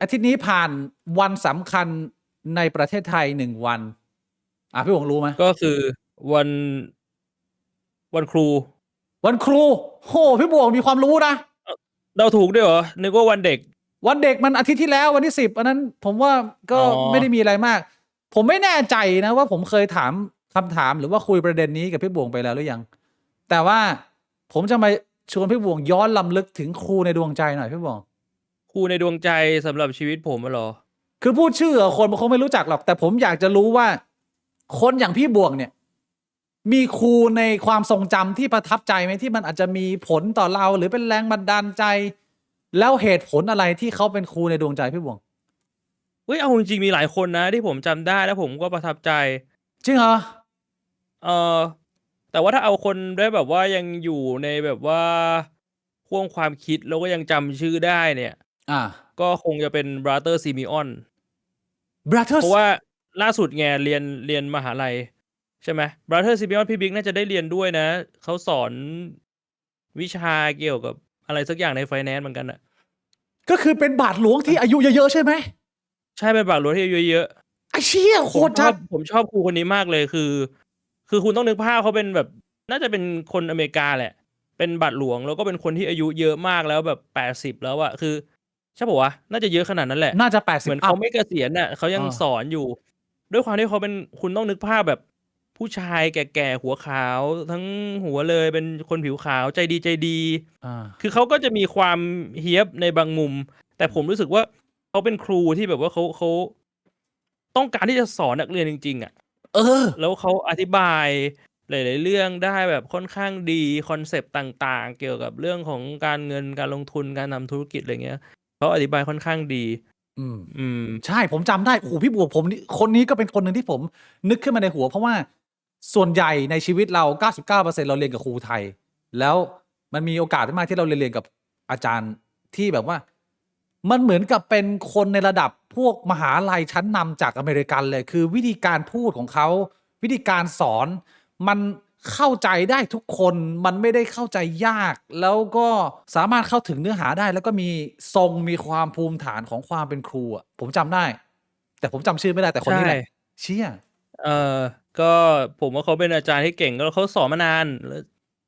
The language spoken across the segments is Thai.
อาทิตย์นี้ผ่านวันสำคัญในประเทศไทย1 วันพี่วงรู้ไหมก็คือวันวันครูวันครูโหพี่บวงมีความรู้นะเราถูกด้วยเหรอนึกว่าวันเด็กวันเด็กมันอาทิตย์ที่แล้ววันที่10อันนั้นผมว่าก็ไม่ได้มีอะไรมากผมไม่แน่ใจนะว่าผมเคยถามคำถามหรือว่าคุยประเด็นนี้กับพี่บวงไปแล้วหรือยังแต่ว่าผมจะมาชวนพี่บวงย้อนลำลึกถึงครูในดวงใจหน่อยพี่บวงครูในดวงใจสำหรับชีวิตผมเหรอคือพูดชื่อคนมันคงไม่รู้จักหรอกแต่ผมอยากจะรู้ว่าคนอย่างพี่บวงเนี่ยมีครูในความทรงจำที่ประทับใจไหมที่มันอาจจะมีผลต่อเราหรือเป็นแรงบันดาลใจแล้วเหตุผลอะไรที่เขาเป็นครูในดวงใจพี่บวงเอาจริงๆมีหลายคนนะที่ผมจำได้แล้วผมก็ประทับใจจริงเหรอเออแต่ว่าถ้าเอาคนได้แบบว่ายังอยู่ในแบบว่าพ่วงความคิดแล้วก็ยังจำชื่อได้เนี่ยก็คงจะเป็นบราเตอร์ซิมิออนเพราะว่าล่าสุดไงเรียนมหาลัยใช่ไหมบราเตอร์ซิมิออนพี่บิ๊กน่าจะได้เรียนด้วยนะเขาสอนวิชาเกี่ยวกับอะไรสักอย่างในไฟแนนซ์เหมือนกันอะก็คือเป็นบาทหลวงที่อายุเยอะๆใช่ไหมใช่เป็นบาทหลวงที่อายุเยอะไอ้เชี่ยโคตรชัดผมชอบครูคนนี้มากเลยคือคุณต้องนึกภาพเขาเป็นแบบน่าจะเป็นคนอเมริกาแหละเป็นบาทหลวงแล้วก็เป็นคนที่อายุเยอะมากแล้วแบบ80แล้วอะคือใช่ป่าววะน่าจะเยอะขนาดนั้นแหละน่าจะ80เหมือนเขาไม่เกษียณน่ะเขายังสอนอยู่ด้วยความที่เขาเป็นคุณต้องนึกภาพแบบผู้ชายแก่ๆหัวขาวทั้งหัวเลยเป็นคนผิวขาวใจดีคือเขาก็จะมีความเฮี้ยบในบางมุมแต่ผมรู้สึกว่าเขาเป็นครูที่แบบว่าเขาต้องการที่จะสอนนักเรียนจริงๆอ่ะแล้วเขาอธิบายหลายๆเรื่องได้แบบค่อนข้างดีคอนเซปต์ต่างๆเกี่ยวกับเรื่องของการเงินการลงทุนการทำธุรกิจอะไรเงี้ยเขาอธิบายค่อนข้างดีใช่ผมจำได้โอ้โหพี่บัวผมคนนี้ก็เป็นคนหนึ่งที่ผมนึกขึ้นมาในหัวเพราะว่าส่วนใหญ่ในชีวิตเรา 99% เราเรียนกับครูไทยแล้วมันมีโอกาสมากที่เราเรียนกับอาจารย์ที่แบบว่ามันเหมือนกับเป็นคนในระดับพวกมหาลัยชั้นนำจากอเมริกันเลยคือวิธีการพูดของเขาวิธีการสอนมันเข้าใจได้ทุกคนมันไม่ได้เข้าใจยากแล้วก็สามารถเข้าถึงเนื้อหาได้แล้วก็มีทรงมีความภูมิฐานของความเป็นครูอ่ะผมจำได้แต่ผมจำชื่อไม่ได้แต่คนนี้แหละเชี่ยก็ผมว่าเขาเป็นอาจารย์ที่เก่งแล้วเขาสอนมานาน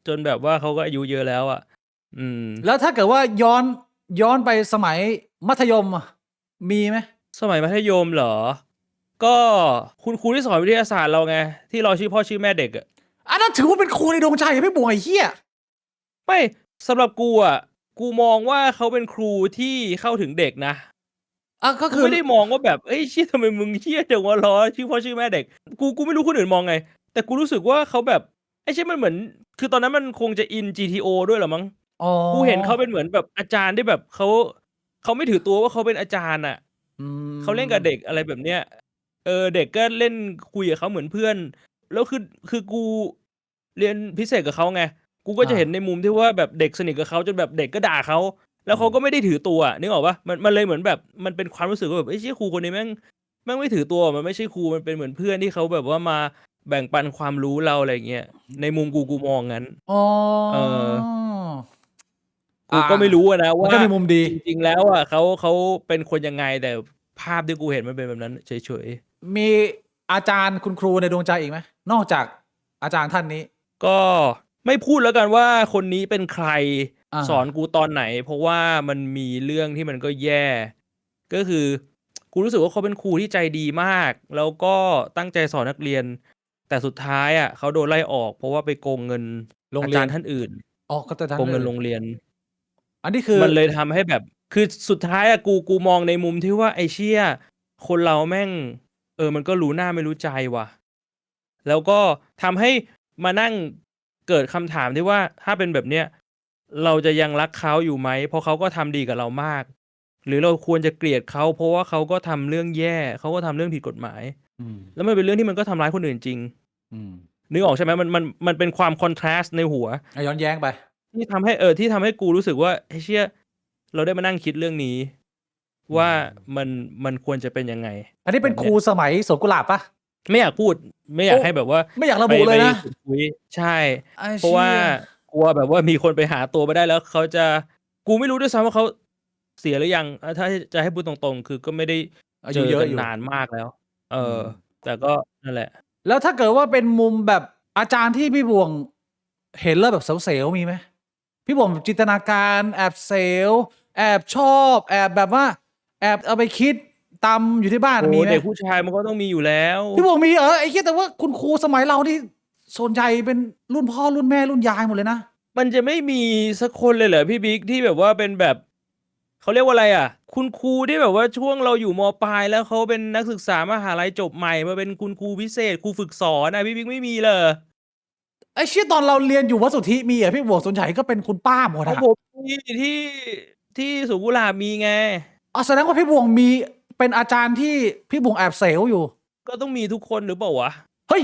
จนแบบว่าเขาก็อายุเยอะแล้วอ่ะแล้วถ้าเกิดว่าย้อนไปสมัยมัธยมมีไหมสมัยมัธยมเหรอก็คุณครูที่สอนวิทยาศาสตร์เราไงที่เราชื่อพ่อชื่อแม่เด็กอ่ะอันนั้นถือว่าเป็นครูในดวงใจพี่บุ๋ยเฮียไม่สำหรับกูอ่ะกูมองว่าเขาเป็นครูที่เข้าถึงเด็กนะก็คือไม่ได้มองว่าแบบเชี่ยทำไมมึงเชี่ยจังวะล้อชื่อพ่อชื่อแม่เด็กกูไม่รู้คนอื่นมองไงแต่กูรู้สึกว่าเขาแบบเชี่ยมันเหมือนคือตอนนั้นมันคงจะอิน GTO ด้วยหรอมั้งกูเห็นเขาเป็นเหมือนแบบอาจารย์ที่แบบเขาไม่ถือตัวว่าเขาเป็นอาจารย์อ่ะเขาเล่นกับเด็กอะไรแบบเนี้ยเด็กก็เล่นคุยกับเขาเหมือนเพื่อนแล้วคือกูเรียนพิเศษกับเขาไงกูก็จะเห็นในมุมที่ว่าแบบเด็กสนิทกับเขาจนแบบเด็กก็ด่าเขาแล้วเขาก็ไม่ได้ถือตัวนึกออกปะมันเลยเหมือนแบบมันเป็นความรู้สึกว่าแบบเชี่ยครูคนนี้แม่งไม่ถือตัวมันไม่ใช่ครูมันเป็นเหมือนเพื่อนที่เขาแบบว่ามาแบ่งปันความรู้เราอะไรเงี้ยในมุมกูมองงั้นกูก็ไม่รู้นะว่าก็มีมุมดีจริงๆแล้วอ่ะเขาเป็นคนยังไงแต่ภาพที่กูเห็นมันเป็นแบบนั้นเฉยๆมีอาจารย์คุณครูในดวงใจอีกไหมนอกจากอาจารย์ท่านนี้ก็ไม่พูดแล้วกันว่าคนนี้เป็นใครสอนกูตอนไหนเพราะว่ามันมีเรื่องที่มันก็แย่ก็คือกูรู้สึกว่าเขาเป็นครูที่ใจดีมากแล้วก็ตั้งใจสอนนักเรียนแต่สุดท้ายอ่ะเขาโดนไล่ออกเพราะว่าไปโกงเงินอาจารย์ท่านอื่นโกงเงินโรงเรียนอันนี้คือมันเลยทำให้แบบคือสุดท้ายอะกูมองในมุมที่ว่าไอ้เชี่ยคนเราแม่งมันก็รู้หน้าไม่รู้ใจว่ะแล้วก็ทำให้มานั่งเกิดคำถามที่ว่าถ้าเป็นแบบเนี้ยเราจะยังรักเขาอยู่ไหมเพราะเขาก็ทำดีกับเรามากหรือเราควรจะเกลียดเขาเพราะว่าเขาก็ทำเรื่องแย่เขาก็ทำเรื่องผิดกฎหมายแล้วมันเป็นเรื่องที่มันก็ทำร้ายคนอื่นจริงนึกออกใช่ไหมมันเป็นความคอนทราสต์ในหัวย้อนแย้งไปที่ทำให้กูรู้สึกว่าเชี่ยเราได้มานั่งคิดเรื่องนี้ว่ามันควรจะเป็นยังไงอันนี้เป็นครูสมัยสวนกุหลาบปะไม่อยากพูดไม่อยากให้แบบว่าไม่อยากระบุเลยนะคุยใช่เพราะว่ากลัวแบบว่ามีคนไปหาตัวไปได้แล้วเขาจะกูไม่รู้ด้วยซ้ำว่าเขา เสียหรือยังถ้าจะให้พูดตรงๆ คือก็ไม่ได้อา เจ ยุ อ เยอะ กัน อยู่ นานมากแล้ว อืม แต่ก็นั่นแหละ แล้วถ้าเกิดว่าเป็นมุมแบบอาจารย์ที่พี่บ่วงเห็นแล้วแบบเสียวๆมีไหม? พี่บ่วงจินตนาการแอบเสียว แอบชอบ แอบแบบว่า แอบเอาไปคิดตำอยู่ที่บ้าน โอ้ มีไหม? เด็กผู้ชายมันก็ต้องมีอยู่แล้ว พี่บ่วงมีเหรอ? ไอ้เหี้ย แต่ว่าคุณครูสมัยเรานี่ส่วนใหญ่เป็นรุ่นพ่อ รุ่นแม่ รุ่นยายหมดเลยนะ มันจะไม่มีสักคนเลยเหรอพี่บิ๊ก ที่แบบว่าเป็นแบบ เขาเรียกว่าอะไรอะ คุณครูที่แบบว่าช่วงเราอยู่ ม.ปลาย แล้วเขาเป็นนักศึกษามหาลัยจบใหม่มาเป็นคุณครูพิเศษ ครูฝึกสอนอะ พี่บิ๊กไม่มีเหรอ? ไอ้เชี่ย ตอนเราเรียนอยู่วัดสุทธิมีเหรอพี่บ่วง? ส่วนใหญ่ก็เป็นคุณป้าหมด ของ อะ ผมมีที่สวนกุหลาบมีไง อ๋อ แสดงว่าพี่บ่วงมีเป็นอาจารย์ที่พี่บ่วงแอบเสียวอยู่ ก็ต้องมีทุกคนหรือเปล่าวะ? เฮ้ย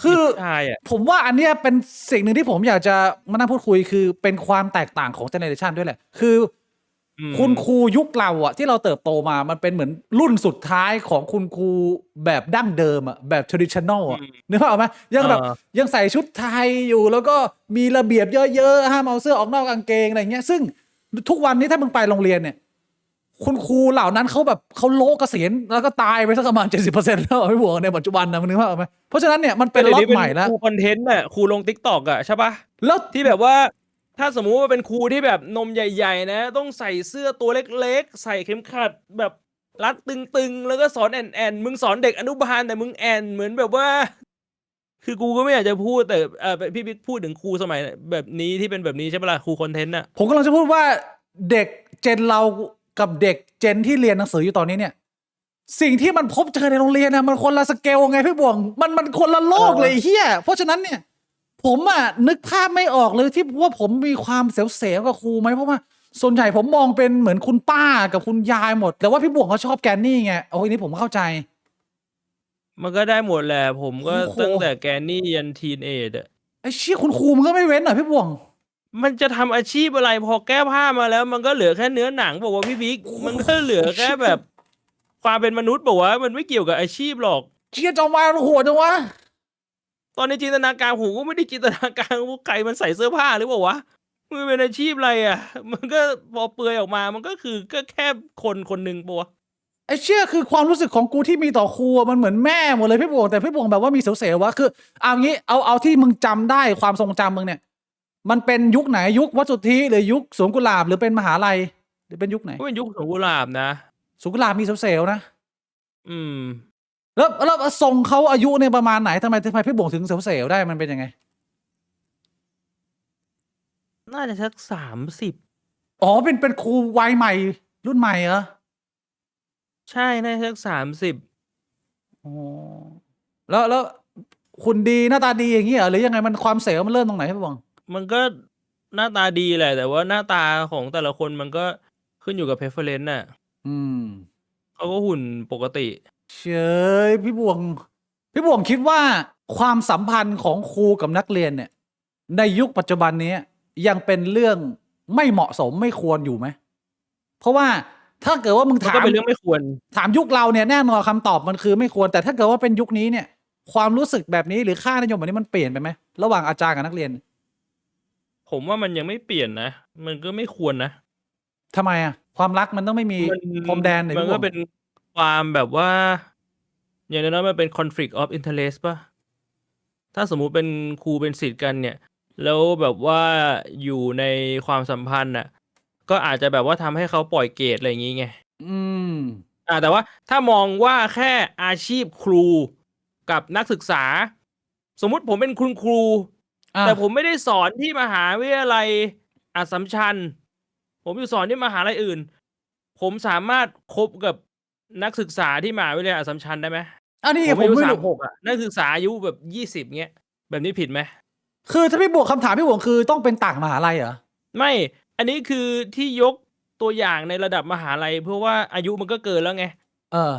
คื เด็ก อ ผู้ชายอะ ผมว่าอันเนี้ยเป็นสิ่งหนึ่งที่ผมอยากจะมานั่งพูดคุย คือเป็นความแตกต่างของเจเนอเรชันด้วยแหละ คืออ อืม คุณครูยุคเราอะที่เราเติบโตมา มันเป็นเหมือนรุ่นสุดท้ายของคุณครูแบบดั้งเดิมอะ แบบ traditional อือะ ม นึกภาพออกไหม? ยังแบบ เออ ยังใส่ชุดไทยอยู่ แล้วก็มีระเบียบเยอะ ๆ ห้ามเอาเสื้อออกนอกกางเกง อะไรอย่างเงี้ย ซึ่งทุกวันนี้ถ้ามึงไปโรงเรียนเนี่ย คุณครูเหล่านั้นเขาแบบเขาโละเกษียณ แล้วก็ตายไปสักประมาณ 70% แล้วอะพี่บ่วง ในปัจจุบันน่ะ มึงนึกภาพออกไหม? เพราะฉะนั้นเนี่ยมัน กเป็็นเดี๋ยวนี้ ล็อต เป็ ให น ม่แล้ว ครูคอนเทนต์น่ะ ครูลง TikTok อะ ใช่เปล่า? แล้ว ที่แบบว่า ถ้าสมมุติว่าเป็นครูที่แบบนมใหญ่ ๆ นะ ต้องใส่เสื้อตัวเล็ก ๆ ใส่เข็มขัดแบบรัดตึง ๆ แล้วก็สอนแอ่น ๆ มึงสอนเด็กอนุบาล แต่มึงแอ่นเหมือนแบบว่า คือกูก็ไม่อยากจะพูด แต่ พี่บิ๊กพูดถึงครูสมัยแบบนี้ที่เป็นแบบนี้ใช่เปล่าล่ะ? ครูคอนเทนต์น่ะ ผมกำลังจะพูดว่า เด็ก Gen เรากับเด็ก Gen ที่เรียนหนังสืออยู่ตอนนี้เนี่ย สิ่งที่มันพบเจอในโรงเรียนน่ะ มันคนละสเกลไงพี่บ่วง มันคนละโลกเลยไอ้เหี้ย เพราะฉะนั้นเนี่ย ผมอะนึกภาพไม่ออกเลยที่ว่าผมมีความเสียว ๆ กับครูไหม? เพราะว่าส่วนใหญ่ผมมองเป็นเหมือนคุณป้ากับคุณยายหมด แต่ว่าพี่บ่วงเขาชอบแกรนนี่ไง โอ้ อันนี้ผมเข้าใจ มันก็ได้หมดแหละ ผมโอก็้โตั้งแต่ ฮ Granny ยัน Teenage อะ ไอ้เชี่ย คุณครูมึงก็ไม่เว้นเหรอพี่บ่วง? มันจะทำอาชีพอะไร พอแก้ผ้ามาแล้ว มันก็เหลือแค่เนื้อหนังเปล่าวะพี่บิ๊ก มันก็เหลือแค่แบบความเป็นมนุษย์เปล่าวะ มันไม่เกี่ยวกับอาชีพหรอก เชี่ย จอมมารมันโหดจังวะ ตอนในจินตนาการผมก็ไม่ได้จินตนาการว่าใครมันใส่เสื้อผ้าหรือเปล่าวะ มันเป็นอาชีพอะไรอะ มันก็พอเปลือยออกมา มันก็คือก็แค่คนคนหนึ่งเปล่าวะ? ไอ้เชี่ย คือความรู้สึกของกูที่มีต่อครูอะ มันเหมือนแม่หมดเลยพี่บ่วง แต่พี่บ่วงแบบว่ามีเสียว ๆ วะ คือเอางี้ เอาที่มึงจำได้ ความทรงจำมึงเนี่ย มันเป็นยุคไหน? ยุควัดสุทธิ หรือยุคสวนกุหลาบ หรือเป็นมหาลัย หรือเป็นยุคไหน? ก็เป็นยุคสวนกุหลาบนะ สวนกุหลาบมีเสียว ๆ นะ อืม แล้วทรงเขาอายุเนี่ยประมาณไหน? ทำไมพี่บ่วงถึงเสียว ๆ ได้ มันเป็นยังไง? น่าจะสัก 30 อ๋อ เป็นครูวัยใหม่ รุ่นใหม่เหรอ? ใช่ น่าจะสัก 30 อ๋อ แล้วหุ่นดี หน้าตาดีอย่างงี้เหรอ? หรือยังไง มันความเสียวมันเริ่มตรงไหนครับพี่บ่วง? มันก็หน้าตาดีแหละ แต่ว่าหน้าตาของแต่ละคนมันก็ขึ้นอยู่กับ preference น่ะ อืม เขาก็หุ่นปกติ เชย พี่บ่วงคิดว่า ความสัมพันธ์ของครูกับนักเรียนเนี่ย ในยุคปัจจุบันเนี้ย ยังเป็นเรื่องไม่เหมาะสม ไม่ควรอยู่ไหม? เพราะว่าถ้าเกิดว่ามึง มัน ถา ก็ม เป็นเรื่องไม่ควร ถามยุคเราเนี่ย แน่นอนคำตอบมันคือไม่ควร แต่ถ้าเกิดว่าเป็นยุคนี้เนี่ย ความรู้สึกแบบนี้ หรือค่านิยมแบบนี้มันเปลี่ยนไปไหม? ระหว่างอาจารย์กับนักเรียน ผมว่ามันยังไม่เปลี่ยนนะ มันก็ไม่ควรนะ ทำไมอะ? ความรักมันต้องไม่มี มัน พรมแดนเหรอ มั พี น่ บ ก็ วง? เป็นความแบบว่า อย่างน้อย ๆ มันเป็น conflict of interest เปล่า? ถ้าสมมุติเป็นครูเป็นศิษย์กันเนี่ย แล้วแบบว่าอยู่ในความสัมพันธ์น่ะ ก็อาจจะแบบว่าทำให้เขาปล่อยเกรด อะไรอย่างงี้ไง อืม แต่ว่าถ้ามองว่าแค่อาชีพครูกับนักศึกษา สมมุติผมเป็นคุณครู อา แต่ผมไม่ได้สอนที่มหาวิทยาลัยอัสสัมชัญ ผมอยู่สอนที่มหาลัยอื่น ผมสามารถคบกับนักศึกษาที่มหาวิทยาลัยอัสสัมชัญได้ไหม? อ้าว นี่ไผง มอายุ ไม่รู้ 36 อะ นักศึกษาอายุแบบ 20 เงี้ย แบบนี้ผิดไหม? คือถ้าพี่บวก คำถามพี่บ่วงคือต้องเป็นต่างมหาลัยเหรอ? ไม่ อันนี้คือที่ยกตัวอย่างในระดับมหาลัย เพราะว่าอายุมันก็เกินแล้วไง เออ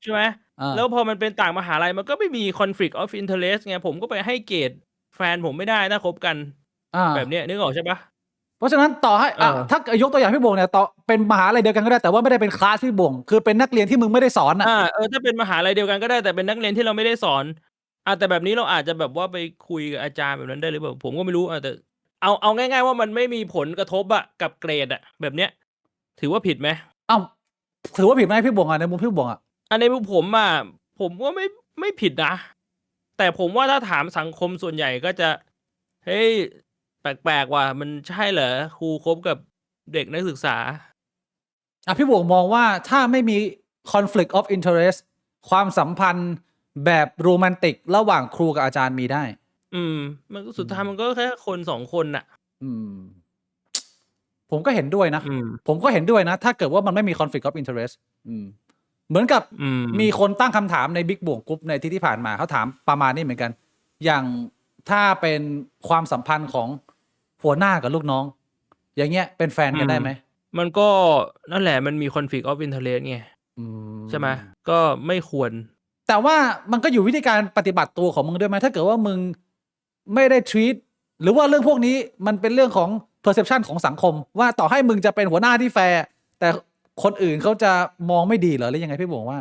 ใช่ไหม? อา แล้วพอมันเป็นต่างมหาลัย มันก็ไม่มี conflict of interest ไง ผมก็ไปให้เกรดแฟนผมไม่ได้ถ้าคบกัน อา แบบเนี้ย นึกออกใช่เปล่า? เพราะฉะนั้นต่อให้ เออ ถ้า ยกตัวอย่างพี่บ่วงเนี่ย เป็นมหาลัยเดียวกันก็ได้ แต่ว่าไม่ได้เป็นคลาสพี่บ่วง คือเป็นนักเรียนที่มึงไม่ได้สอนน่ะ ถ้าเป็นมหาลัยเดียวกันก็ได้ แต่เป็นนักเรียนที่เราไม่ได้สอน แต่แบบนี้เราอาจจะแบบว่าไปคุยกับอาจารย์แบบนั้นได้หรือเปล่า? ผมก็ไม่รู้ แต่เอาง่าย ๆ ว่ามันไม่มีผลกระทบอะกับเกรดอะ แบบเนี้ย ถือว่าผิดไหม เอ้าถือว่าผิดไหมพี่บวงอ่ะในมุมพี่บวงอ่ะ อันในมุมผมอ่ะผมก็ไม่ผิดนะ แต่ผมว่าถ้าถามสังคมส่วนใหญ่ก็จะเฮ้ยแปลกๆว่ะมันใช่เหรอครูคบกับเด็กนักศึกษา พี่บวงมองว่าถ้าไม่มี conflict of interest ความสัมพันธ์แบบโรแมนติกระหว่างครูกับอาจารย์มีได้ มันก็สุดท้ายมันก็แค่คนสองคนน่ะ ผมก็เห็นด้วยนะ ผมก็เห็นด้วยนะ ถ้าเกิดว่ามันไม่มี conflict of interest เหมือนกับมีคนตั้งคำถามในบิ๊กบวงกรุ๊ปในที่ผ่านมาเขาถามประมาณนี้เหมือนกัน อย่างถ้าเป็นความสัมพันธ์ของหัวหน้ากับลูกน้อง อย่างเงี้ยเป็นแฟนกันได้ไหม มันก็นั่นแหละมันมี conflict of interest ไงใช่ไหมก็ไม่ควร แต่ว่ามันก็อยู่วิธีการปฏิบัติตัวของมึงด้วยไหมถ้าเกิดว่ามึงไม่ได้ treat หรือว่าเรื่องพวกนี้มันเป็นเรื่องของ perception ของสังคม ว่าต่อให้มึงจะเป็นหัวหน้าที่แฟร์แต่คนอื่นเขาจะมองไม่ดีเหรอหรือยังไงพี่บอกว่า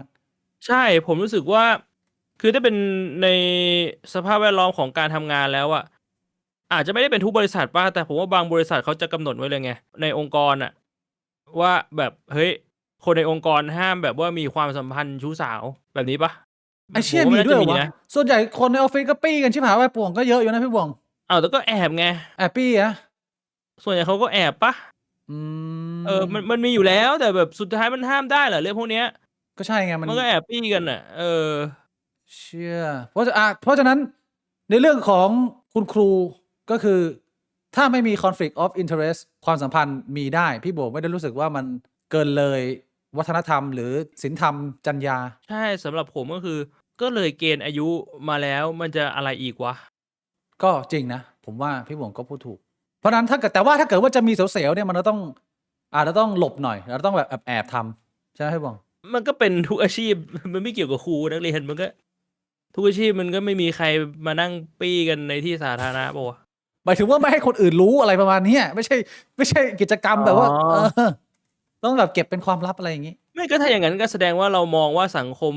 ใช่ผมรู้สึกว่าคือถ้าเป็นในสภาพแวดล้อมของการทำงานแล้วอะอาจจะไม่ได้เป็นทุกบริษัทป่ะแต่ผมว่าบางบริษัทเขาจะกำหนดไว้เลยไงในองค์กรอะว่าแบบเฮ้ยคนในองค์กรห้ามแบบว่ามีความสัมพันธ์ชู้สาวแบบนี้ป่ะ ไอเชี่ยมีด้วยเหรอวะส่วนใหญ่คนในออฟฟิศก็ปี้กันชิบหายไปป่วงก็เยอะอยู่นะพี่บวงแต่ก็แอบไงแอบปี้อะส่วนใหญ่เขาก็แอบป่ะมันมีอยู่แล้วแต่แบบสุดท้ายมันห้ามได้เหรอเรื่องพวกเนี้ยก็ใช่ไงมันก็แอบปี้กันอ่ะเชื่อเพราะฉะนั้นในเรื่องของคุณครูก็คือถ้าไม่มี conflict of interest ความสัมพันธ์มีได้พี่โบไม่ได้รู้สึกว่ามันเกินเลยวัฒนธรรมหรือศีลธรรมจรรยาใช่สำหรับผมก็คือก็เลยเกณฑ์อายุมาแล้วมันจะอะไรอีกวะก็จริงนะผมว่าพี่โบก็พูดถูกเพราะนั้นถ้าเกิดว่าจะมีเสียวๆเนี่ยมันอาจจะต้องหลบหน่อยเราต้องแบบแอบทำใช่ไหมพี่โบมันก็เป็นทุกอาชีพมันไม่เกี่ยวกับครูนักเรียนมันก็ทุกอาชีพมันก็ไม่มีใครมานั่งปี้กันในที่สาธารณะป่ะหมายถึงว่าไม่ให้คนอื่นรู้อะไรประมาณนี้ไม่ใช่กิจกรรมแบบว่าต้องแบบเก็บเป็นความลับอะไรอย่างนี้ไม่ก็ถ้าอย่างนั้นก็แสดงว่าเรามองว่าสังคม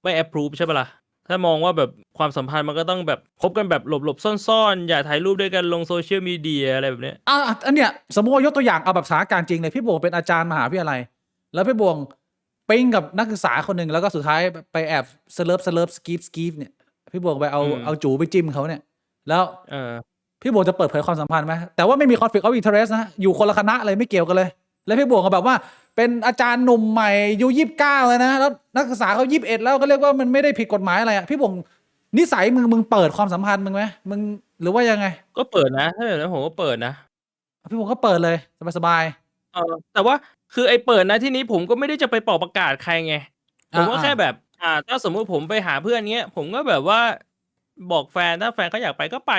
ไม่แอปพรูฟใช่ปะล่ะถ้ามองว่าแบบความสัมพันธ์มันก็ต้องแบบคบกันแบบหลบซ่อนๆอย่าถ่ายรูปด้วยกันลงโซเชียลมีเดียอะไรแบบนี้อันเนี้ยสมมติว่ายกตัวอย่างเอาแบบสถานการณ์จริงเลยพี่บวงเป็นอาจารย์มหาวิทยาลัยแล้วพี่บวงปิ้งกับนักศึกษาคนหนึ่งแล้วก็สุดท้ายไปแอบเซเลบสกีฟเนี่ยพี่บวงไปเอาจูไปจิ้มเขาเนี่ยแล้วพี่บวงจะเปิดเผยความสัมพันธ์ไหมแต่ว่าไม่มี conflict of interest นะอยู่คนละคณะเลยไม่เกี่ยวกันเลยแล้วพี่บวงก็แบบว่าเป็นอาจารย์หนุ่มใหม่อายุ29เลยนะแล้วนักศึกษาเขา21แล้วก็เรียกว่ามันไม่ได้ผิดกฎหมายอะไรพี่บวงนิสัยมึงเปิดความสัมพันธ์มึงไหมมึงหรือว่ายังไงก็เปิดนะถ้าแบบนั้นผมก็เปิดนะพี่บวงก็เปิดเลยสบายแต่ว่าคือไอ้เปิดนะที่นี้ผมก็ไม่ได้จะไปเป่าประกาศใครไงผมก็แค่แบบถ้าสมมุติผมไปหาเพื่อนเงี้ยผมก็แบบว่าบอกแฟนถ้าแฟนเขาอยากไปก็ไป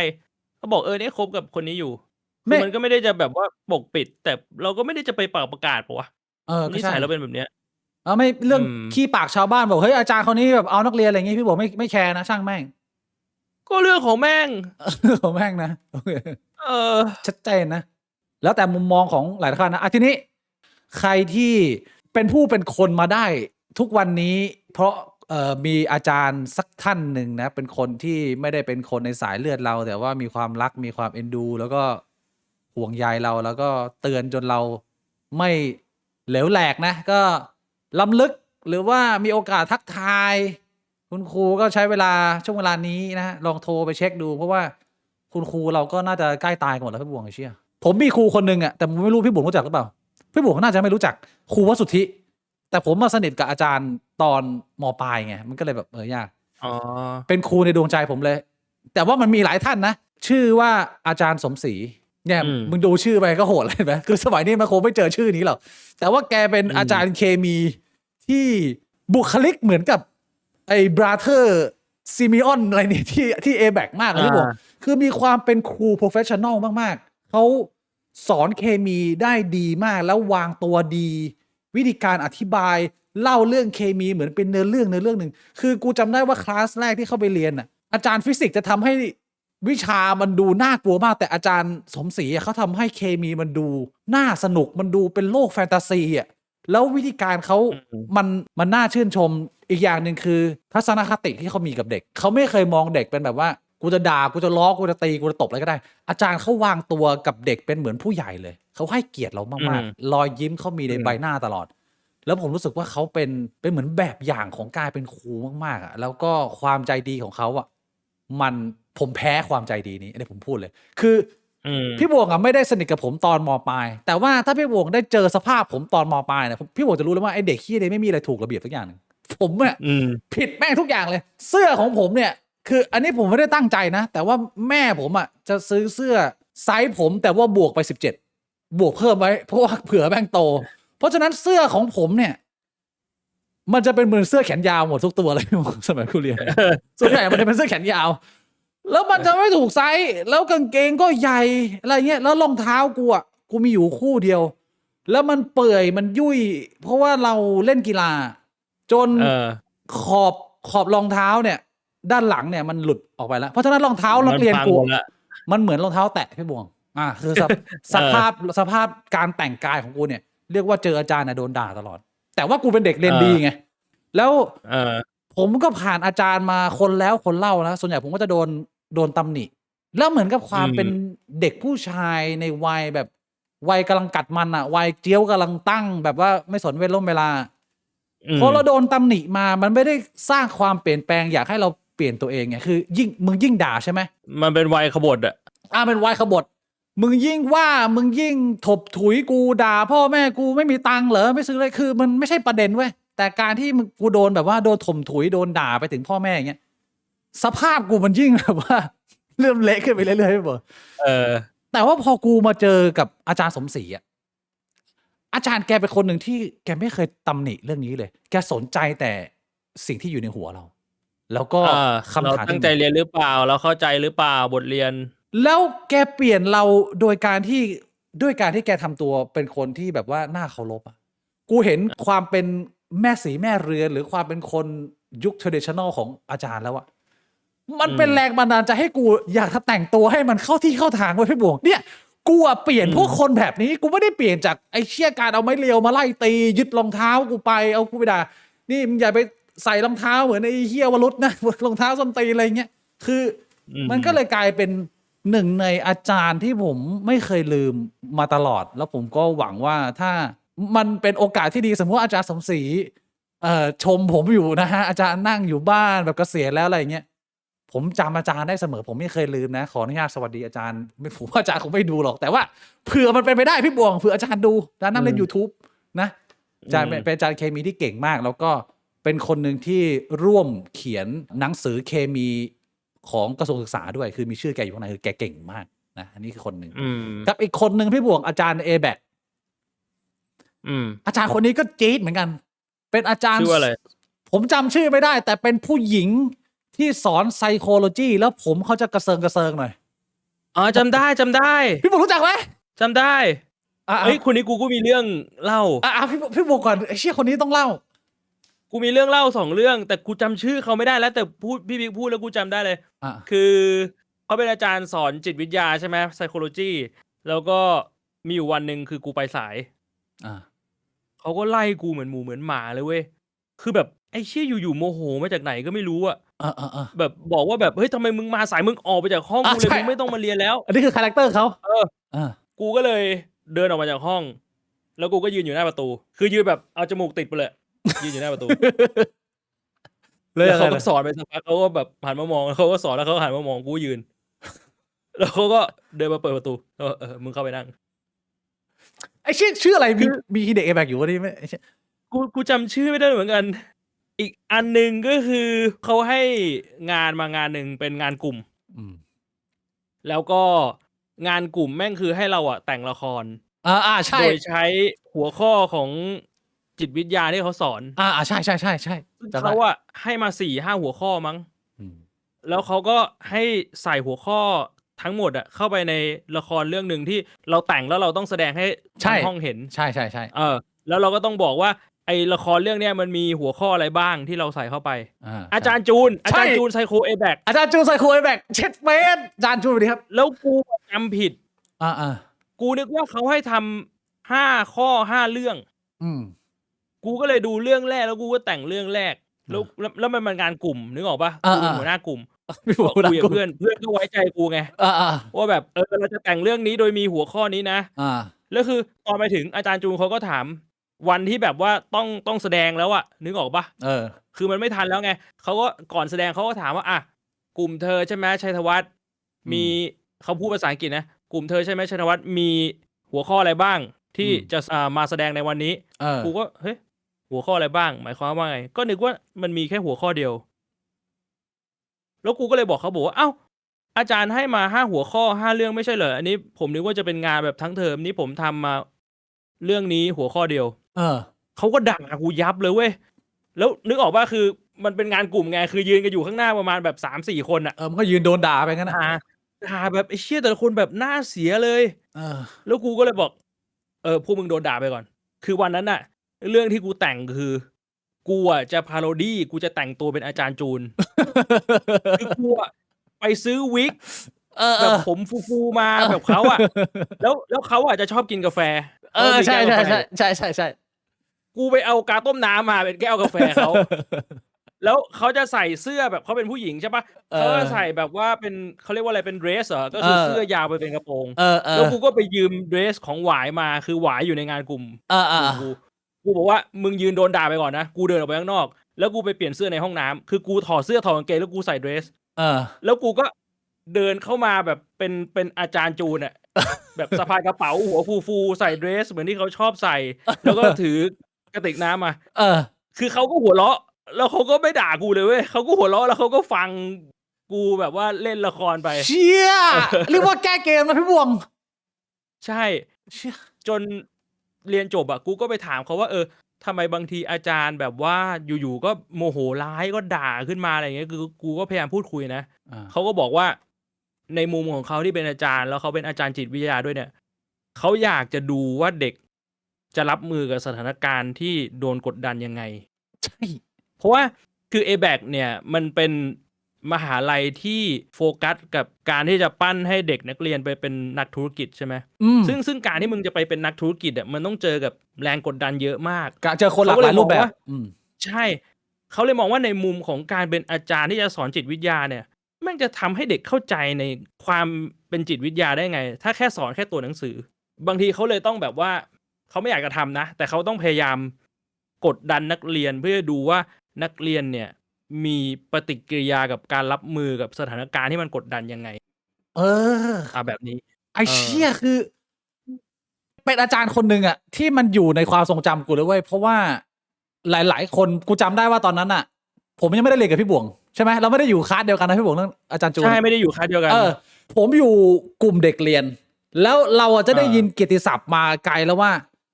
เขาบอกเนี่ยคบกับคนนี้อยู่มันก็ไม่ได้จะแบบว่าปกปิดแต่เราก็ไม่ได้จะไปเป่าประกาศปะวะนิสัยเราเป็นแบบเนี้ยไม่เรื่องขี้ปากชาวบ้านบอกเฮ้ยอาจารย์คนนี้แบบเอานักเรียนอะไรอย่างงี้พี่บอกไม่แคร์นะช่างแม่งก็เรื่องของแม่งของแม่งนะชัดเจนนะแล้วแต่มุมมองของหลายท่านนะทีนี้ใครที่เป็นผู้เป็นคนมาได้ทุกวันนี้เพราะมีอาจารย์สักท่านหนึ่งนะเป็นคนที่ไม่ได้เป็นคนในสายเลือดเราแต่ว่ามีความรักมีความเอ็นดูแล้วก็ห่วงใยเราแล้วก็เตือนจนเราไม่เหลวแหลกนะก็ล้ำลึกหรือว่ามีโอกาสทักทายคุณครูก็ใช้ช่วงเวลานี้นะลองโทรไปเช็คดูเพราะว่าคุณครูเราก็น่าจะใกล้ตายกันหมดแล้วพี่บวงเชื่อผมมีครูคนหนึ่งอ่ะแต่ผมไม่รู้พี่บวงรู้จักหรือเปล่าพี่บวงน่าจะไม่รู้จักครูวสุทธิแต่ผมมาสนิทกับอาจารย์ตอนม.ปลายไงมันก็เลยแบบยากเป็นครูในดวงใจผมเลยแต่ว่ามันมีหลายท่านนะชื่อว่าอาจารย์สมศรีเนี่ยมึงดูชื่อไปก็โหดเลยไหมคือสมัยนี้มันคงไม่เจอชื่อนี้หรอกแต่ว่าแกเป็นอาจารย์เคมีที่บุคลิกเหมือนกับไอ้บราเธอร์ซิมิออนอะไรนี่ที่เอแบกมากเลยพี่บอกคือมีความเป็นครูโปรเฟชชั่นอลมากๆเขาสอนเคมีได้ดีมากแล้ววางตัวดีวิธีการอธิบายเล่าเรื่องเคมีเหมือนเป็นเนื้อเรื่องหนึ่งคือกูจำได้ว่าคลาสแรกที่เข้าไปเรียนน่ะอาจารย์ฟิสิกส์จะทำให้วิชามันดูน่ากลัวมากแต่อาจารย์สมศรีเขาทำให้เคมีมันดูน่าสนุกมันดูเป็นโลกแฟนตาซีอ่ะแล้ววิธีการเขามันน่าชื่นชมอีกอย่างหนึ่งคือทัศนคติที่เขามีกับเด็กเขาไม่เคยมองเด็กเป็นแบบว่า กูจะด่ากูจะล้อกูจะตีกูจะตบอะไรก็ได้ อาจารย์เขาวางตัวกับเด็กเป็นเหมือนผู้ใหญ่เลยเขาให้เกียรติเรา อื มาก ม ๆรอยยิ้มเขามีใน อืม ใบหน้าตลอด แล้วผมรู้สึกว่าเขาเป็นเหมือนแบบอย่างของการเป็นครูมากๆอ่ะแล้วก็ความใจดีของเขาอ่ะมันผมแพ้ความใจดีนี้อันนี้ผมพูดเลย คือ อืม พี่บวงอ่ะไม่ได้สนิทกับผมตอนมปลายแต่ว่าถ้าพี่บวงได้เจอสภาพผมตอนมปลายเนี่ยพี่บวงจะรู้เลยว่าไอ้เด็กขี้เนี่ยไม่มีอะไรถูกระเบียบสักอย่างหนึ่งผมเนี่ย อืม ผิดแม่งทุกอย่างเลย เสื้อของผมเนี่ย คืออันนี้ผมไม่ได้ตั้งใจนะ แต่ว่าแม่ผมอ่ะจะซื้อเสื้อไซส์ผมแต่ว่าบวกไป17บวกเพิ่มไว้เพราะว่าเผื่อแม่งโต เพราะฉะนั้นเสื้อของผมเนี่ย มันจะเป็นเหมือนเสื้อแขนยาวหมดทุกตัวเลย สมัยกูเรียนส่วนใหญ่มันจะเป็นเสื้อแขนยาว แล้วมันจะไม่ถูกไซส์แล้วกางเกงก็ใหญ่อะไรเงี้ยแล้วรองเท้ากูอ่ะกูมีอยู่คู่เดียว แล้วมันเปื่อยมันยุ่ย เพราะว่าเราเล่นกีฬา จน เออ ขอบรองเท้าเนี่ย ด้านหลังเนี่ยมันหลุดออกไปแล้ว เพราะฉะนั้นรองเท้านั มั ก น เรียน พัง กู หมดละ มันเหมือนรองเท้าแตะพี่บวง คือสภาพสภาพการแต่งกายของกูเนี่ย เรียกว่าเจออาจารย์นะโดนด่าตลอด แต่ว่ากูเป็นเด็กเรียนดีไง แล้ว เออ ผมก็ผ่านอาจารย์มาคนแล้วคนเล่านะส่วนใหญ่ผมก็จะโดนตำหนิ แล้วเหมือนกับความ อืม เป็นเด็กผู้ชายในวัยแบบวัยกำลังกัดมันอะวัยเจียวกำลังตั้งแบบว่าไม่สนเวลา พอเราโดนตำหนิมามันไม่ได้สร้างความเปลี่ยนแปลงอยากให้เราเปลี่ยนตัวเองไงคือมึงยิ่งด่าใช่ไหม มันเป็นวัยขบฏอ่ะ เป็นวัยขบฏมึงยิ่งว่ามึงยิ่งถบถุยกูด่าพ่อแม่กูไม่มีตังค์เหรอไม่ซื้อเลยคือมันไม่ใช่ประเด็นเว้ยแต่การที่มึงกูโดนแบบว่าโดนถมถุยโดนด่าไปถึงพ่อแม่อย่างเงี้ยสภาพกูมันยิ่งแบบว่า เริ่มเละขึ้นไปเรื่อยๆพี่บอ เออ แต่ว่าพอกูมาเจอกับอาจารย์สมศรีอ่ะอาจารย์แกเป็นคนหนึ่งที่แกไม่เคยตำหนิเรื่องนี้เลย แกสนใจแต่สิ่งที่อยู่ในหัวเรา แล้วก็ เรา คำถาม ตั้ง ที่ ใจเรียนหรือเปล่า เราเข้าใจหรือเปล่าบทเรียน แล้วแกเปลี่ยนเราโดยการที่แกทำตัวเป็นคนที่แบบว่าน่าเคารพอ่ะกูเห็นความเป็นแม่สีแม่เรือนหรือความเป็นคนยุค traditional ของอาจารย์แล้วอะมันเป็นแรงบันดาลใจให้กูอยากจะแต่งตัวให้มันเข้าที่เข้าทางไว้พี่บวงเนี่ยกูอะเปลี่ยนพวกคนแบบนี้กูไม่ได้เปลี่ยนจากไอ้เชี่ยการเอาไม้เรียวมาไล่ตียึดรองเท้ากูไปเอากูไปด่านี่มึงอย่าไปใส่รองเท้าเหมือนไอ้เฮียวรุษนะรองเท้าส้นตีนอะไรเงี้ยคืออ ม มันก็เลยกลายเป็นหนึ่งในอาจารย์ที่ผมไม่เคยลืมมาตลอด แล้วผมก็หวังว่าถ้ามันเป็นโอกาสที่ดีสมมติว่าอาจารย์สมศรีชมผมอยู่นะฮะอาจารย์นั่งอยู่บ้านแบบเกษียณแล้วอะไรเงี้ยผมจำอาจารย์ได้เสมอผมไม่เคยลืมนะขออนุญาตสวัสดีอาจารย์ไม่ผมว่าอาจารย์คงไม่ดูหรอกแต่ว่าเผื่อมันเป็นไปได้พี่บวงเผื่ออาจารย์ดูอาจารย์นั่งเล่น YouTube นะอาจารย์เป็นอาจารย์เคมีที่เก่งมาก แล้วก็เป็นคนหนึ่งที่ร่วมเขียนหนังสือเคมีของกระทรวงศึกษาด้วยคือมีชื่อแกอยู่ข้างในคือแกเก่งมากนะอันนี้คือคนหนึ่ง อืม กับอีกคนหนึ่งพี่บวงอาจารย์เอแบก อืม อาจารย์คนนี้ก็จี๊ดเหมือนกัน เป็นอาจารย์ ชื่อว่าอะไร ผมจำชื่อไม่ได้ แต่เป็นผู้หญิงที่สอนไซโคโลจีแล้วผมเขาจะกระเซิงหน่อย อ๋อจำได้ พี่บวงรู้จักไหม จำได้ เฮ้ยคนนี้กูก็มีเรื่องเล่า พี่บวงก่อนไอ้เชี่ยคนนี้ต้องเล่า กูมีเรื่องเล่า2เรื่อง แต่กูจำชื่อเขาไม่ได้แล้วแต่พี่บิ๊กพูดแล้วกูจำได้เลย อ่ะ คือเขาเป็นอาจารย์สอนจิตวิทยาใช่ไหม psychology แล้วก็มีอยู่วันหนึ่งคือกูไปสาย อ่า เขาก็ไล่กูเหมือนหมูเหมือนหมาเลยเว้ย คือแบบไอ้เชี่ยอยู่ๆโมโหมาจากไหนก็ไม่รู้อะ แบบบอกว่าแบบเฮ้ยทำไมมึงมาสายมึงออกไปจากห้องกูเลย ใช่ มึงไม่ต้องมาเรียนแล้ว อันนี้คือคาแรคเตอร์เขา เออ อ่า กูก็เลยเดินออกมาจากห้อง แล้วกูก็ยืนอยู่หน้าประตู คือยืนแบบเอาจมูกติดไปเลย ยืนอยู่หน้าประตู แล้วเขาก็สอนไปสักพักเขาก็แบบหันมามองเขาก็สอนแล้วเขาก็หันมามองกูยืน แล้วเขาก็เดินมาเปิดประตูมึงเข้าไปนั่ง ไอ้ชื่ออะไรมีเด็กเอแบกอยู่วะนี่ไม่ไอ้เชี่ย กูจำชื่อไม่ได้เหมือนกัน อีกอันหนึ่งก็คือเขาให้งานมางานหนึ่งเป็นงานกลุ่ม อืม แล้วก็งานกลุ่มแม่งคือให้เราอะแต่งละคร ใช่ โดยใช้หัวข้อของจิตวิทยาที่เขาสอน ใช่จำได้ เขาอะให้มา4-5 หัวข้อมั้ง อืม แล้วเขาก็ให้ใส่หัวข้อทั้งหมดอะเข้าไปในละครเรื่องหนึ่งที่เราแต่งแล้วเราต้องแสดงให้ทั้งห้องเห็น ใช่ แล้วเราก็ต้องบอกว่าไอละครเรื่องเนี้ยมันมีหัวข้ออะไรบ้างที่เราใส่เข้าไป อา จา จาร ร ย์ ย์จูนไซโคเอแบก อาจารย์จูนไซโคเอแบกเช็ดเมตรอาจารย์จูนสวัสดีครับ แล้วกูจำผิด อ่า กูนึกว่าเขาให้ทำ5 ข้อ 5 เรื่อง อืม กูก็เลยดูเรื่องแรกแล้วกูก็แต่งเรื่องแรกแล้วมันงานกลุ่มนึกออกปะกูเป็นหัวหน้ากลุ่ม พี่ เพ บัว ราะ พูด คุ ดั ย ง กับ กุล เพื่อนก็ไว้ใจกูไง อา ว่าแบบเราจะแต่งเรื่องนี้โดยมีหัวข้อนี้นะ อา แล้วคือตอนไปถึงอาจารย์จูนเขาก็ถามวันที่แบบว่าต้องแสดงแล้วอะนึกออกเปล่า? เออ คือมันไม่ทันแล้วไง เขาก็ก่อนแสดงเขาก็ถามว่า อะ กลุ่มเธอใช่ไหม ชัยธวัฒน์ อื มี ม เขาพูดภาษาอังกฤษนะ กลุ่มเธอใช่ไหม ชัยธวัฒน์ มีหัวข้ออะไรบ้างที่ อืม จะ มาแสดงในวันนี้ เออ กูก็ เฮ้ย หัวข้ออะไรบ้าง หมายความว่าไง? ก็นึกว่ามันมีแค่หัวข้อเดียว แล้วกูก็เลยบอกเขา บอกว่า "อ้าว อาจารย์ให้มา 5 หัวข้อ 5 เรื่องไม่ใช่เหรอ? อันนี้ผมนึกว่าจะเป็นงานแบบทั้งเทอม นี่ผมทำมาเรื่องนี้หัวข้อเดียว" เออ เขาก็ด่ากูยับเลยเว้ย แล้วนึกออกเปล่า คือมันเป็นงานกลุ่มไง คือยืนกันอยู่ข้างหน้าประมาณแบบ 3-4 คนน่ะ เออ มึงก็ยืนโดนด่าไปงั้นน่ะ ด่าแบบไอ้เชี่ยแต่ละคนแบบหน้าเสียเลย เออ แล้วกูก็เลยบอก พวกมึงโดนด่าไปก่อน คือวันนั้นน่ะ เรื่องที่กูแต่งคือ กูอะจะ พาโรดี กูจะแต่งตัวเป็นอาจารย์จูน คือกูอะไปซื้อวิก เออ แบบๆ ผมฟู ๆ มาแบบเขาอะ แล้วเขาอะจะชอบกินกาแฟ เออ ใช่ เขามีแก้วกาแฟอยู่ ๆ ๆ ๆ ๆ กูไปเอากาต้มน้ำมาเป็นแก้วกาแฟเขา แล้วเขาจะใส่เสื้อแบบเขาเป็นผู้หญิงใช่เปล่า เอเขาจะใส่ อ แบบว่าเป็น เขาเรียกว่าอะไร เป็นเดรสเหรอ? ก็เอคือเสื้อ อยาวไปเป็นกระโปรง เอแล้วอ ๆ กูก็ไปยืมเดรสของหวายมา คือหวายอยู่ในงานกลุ่ม เออ กลุ่มๆ กู กูบอกว่า "มึงยืนโดนด่าไปก่อนนะ" กูเดินออกไปข้างนอก แล้วกูไปเปลี่ยนเสื้อในห้องน้ำ คือกูถอดเสื้อถอดกางเกง แล้วกูใส่เดรส เออ แล้วกูก็เดินเข้ามาแบบเป็นอาจารย์จูนอะ แบบสะพายกระเป๋าหัวฟู ๆ ใส่เดรสเหมือนที่เขาชอบใส่ แล้วก็ถือกระติกน้ำมา เออ คือเขาก็หัวเราะ แล้วเขาก็ไม่ด่ากูเลยเว้ย เขาก็หัวเราะ แล้วเขาก็ฟังกูแบบว่าเล่นละครไป เชี่ย! เรียกว่าแก้เกมนะพี่บวง ใช่ เชี่ย! จนเรียนจบอะ กูก็ไปถามเขาว่า ทำไมบางทีอาจารย์แบบว่าอยู่ ๆ ก็โมโหร้าย ก็ด่าขึ้นมา อะไรอย่างเงี้ย คือกูก็พยายามพูดคุยนะ อา เขาก็บอกว่า ในมุมของเขาที่เป็นอาจารย์ แล้วเขาเป็นอาจารย์จิตวิทยาด้วยเนี่ย เขาอยากจะดูว่าเด็กจะรับมือกับสถานการณ์ที่โดนกดดันยังไง ใช่ เพราะว่าคือ ABAC เนี่ยมันเป็นมหาลัยที่โฟกัสกับการที่จะปั้นให้เด็กนักเรียนไปเป็นนักธุรกิจใช่ไหม อืม ซึ่งการที่มึงจะไปเป็นนักธุรกิจอะ มันต้องเจอกับแรงกดดันเยอะมาก เจอคนหลากหลายรูปแบบ อืม ใช่ เขาเลยมองว่าในมุมของการเป็นอาจารย์ที่จะสอนจิตวิทยาเนี่ย แม่งจะทำให้เด็กเข้าใจในความเป็นจิตวิทยาได้ไง ถ้าแค่สอนแค่ตัวหนังสือ บางทีเขาเลยต้องแบบว่า เขาไม่อยากจะทำนะ แต่เขาต้องพยายามกดดันนักเรียน เพื่อดูว่านักเรียนเนี่ยมีปฏิกิริยากับการรับมือกับสถานการณ์ที่มันกดดันยังไง เออ แบบนี้ ไอ้เชี่ย! คือ เป็นอาจารย์คนหนึ่งอะ ที่มันอยู่ในความทรงจำกูเลยเว้ย เพราะว่าหลาย ๆ คน กูจำได้ว่าตอนนั้นน่ะ ผมยังไม่ได้เรียนกับพี่บวง ใช่ไหม เราไม่ได้อยู่คลาสเดียวกันนะพี่บวง เรื่องอาจารย์จูน ใช่ ไม่ได้อยู่คลาสเดียวกัน ผมอยู่กลุ่มเด็กเรียน แล้วเราอะจะได้ยินเกียรติศัพท์มาไกลแล้วว่า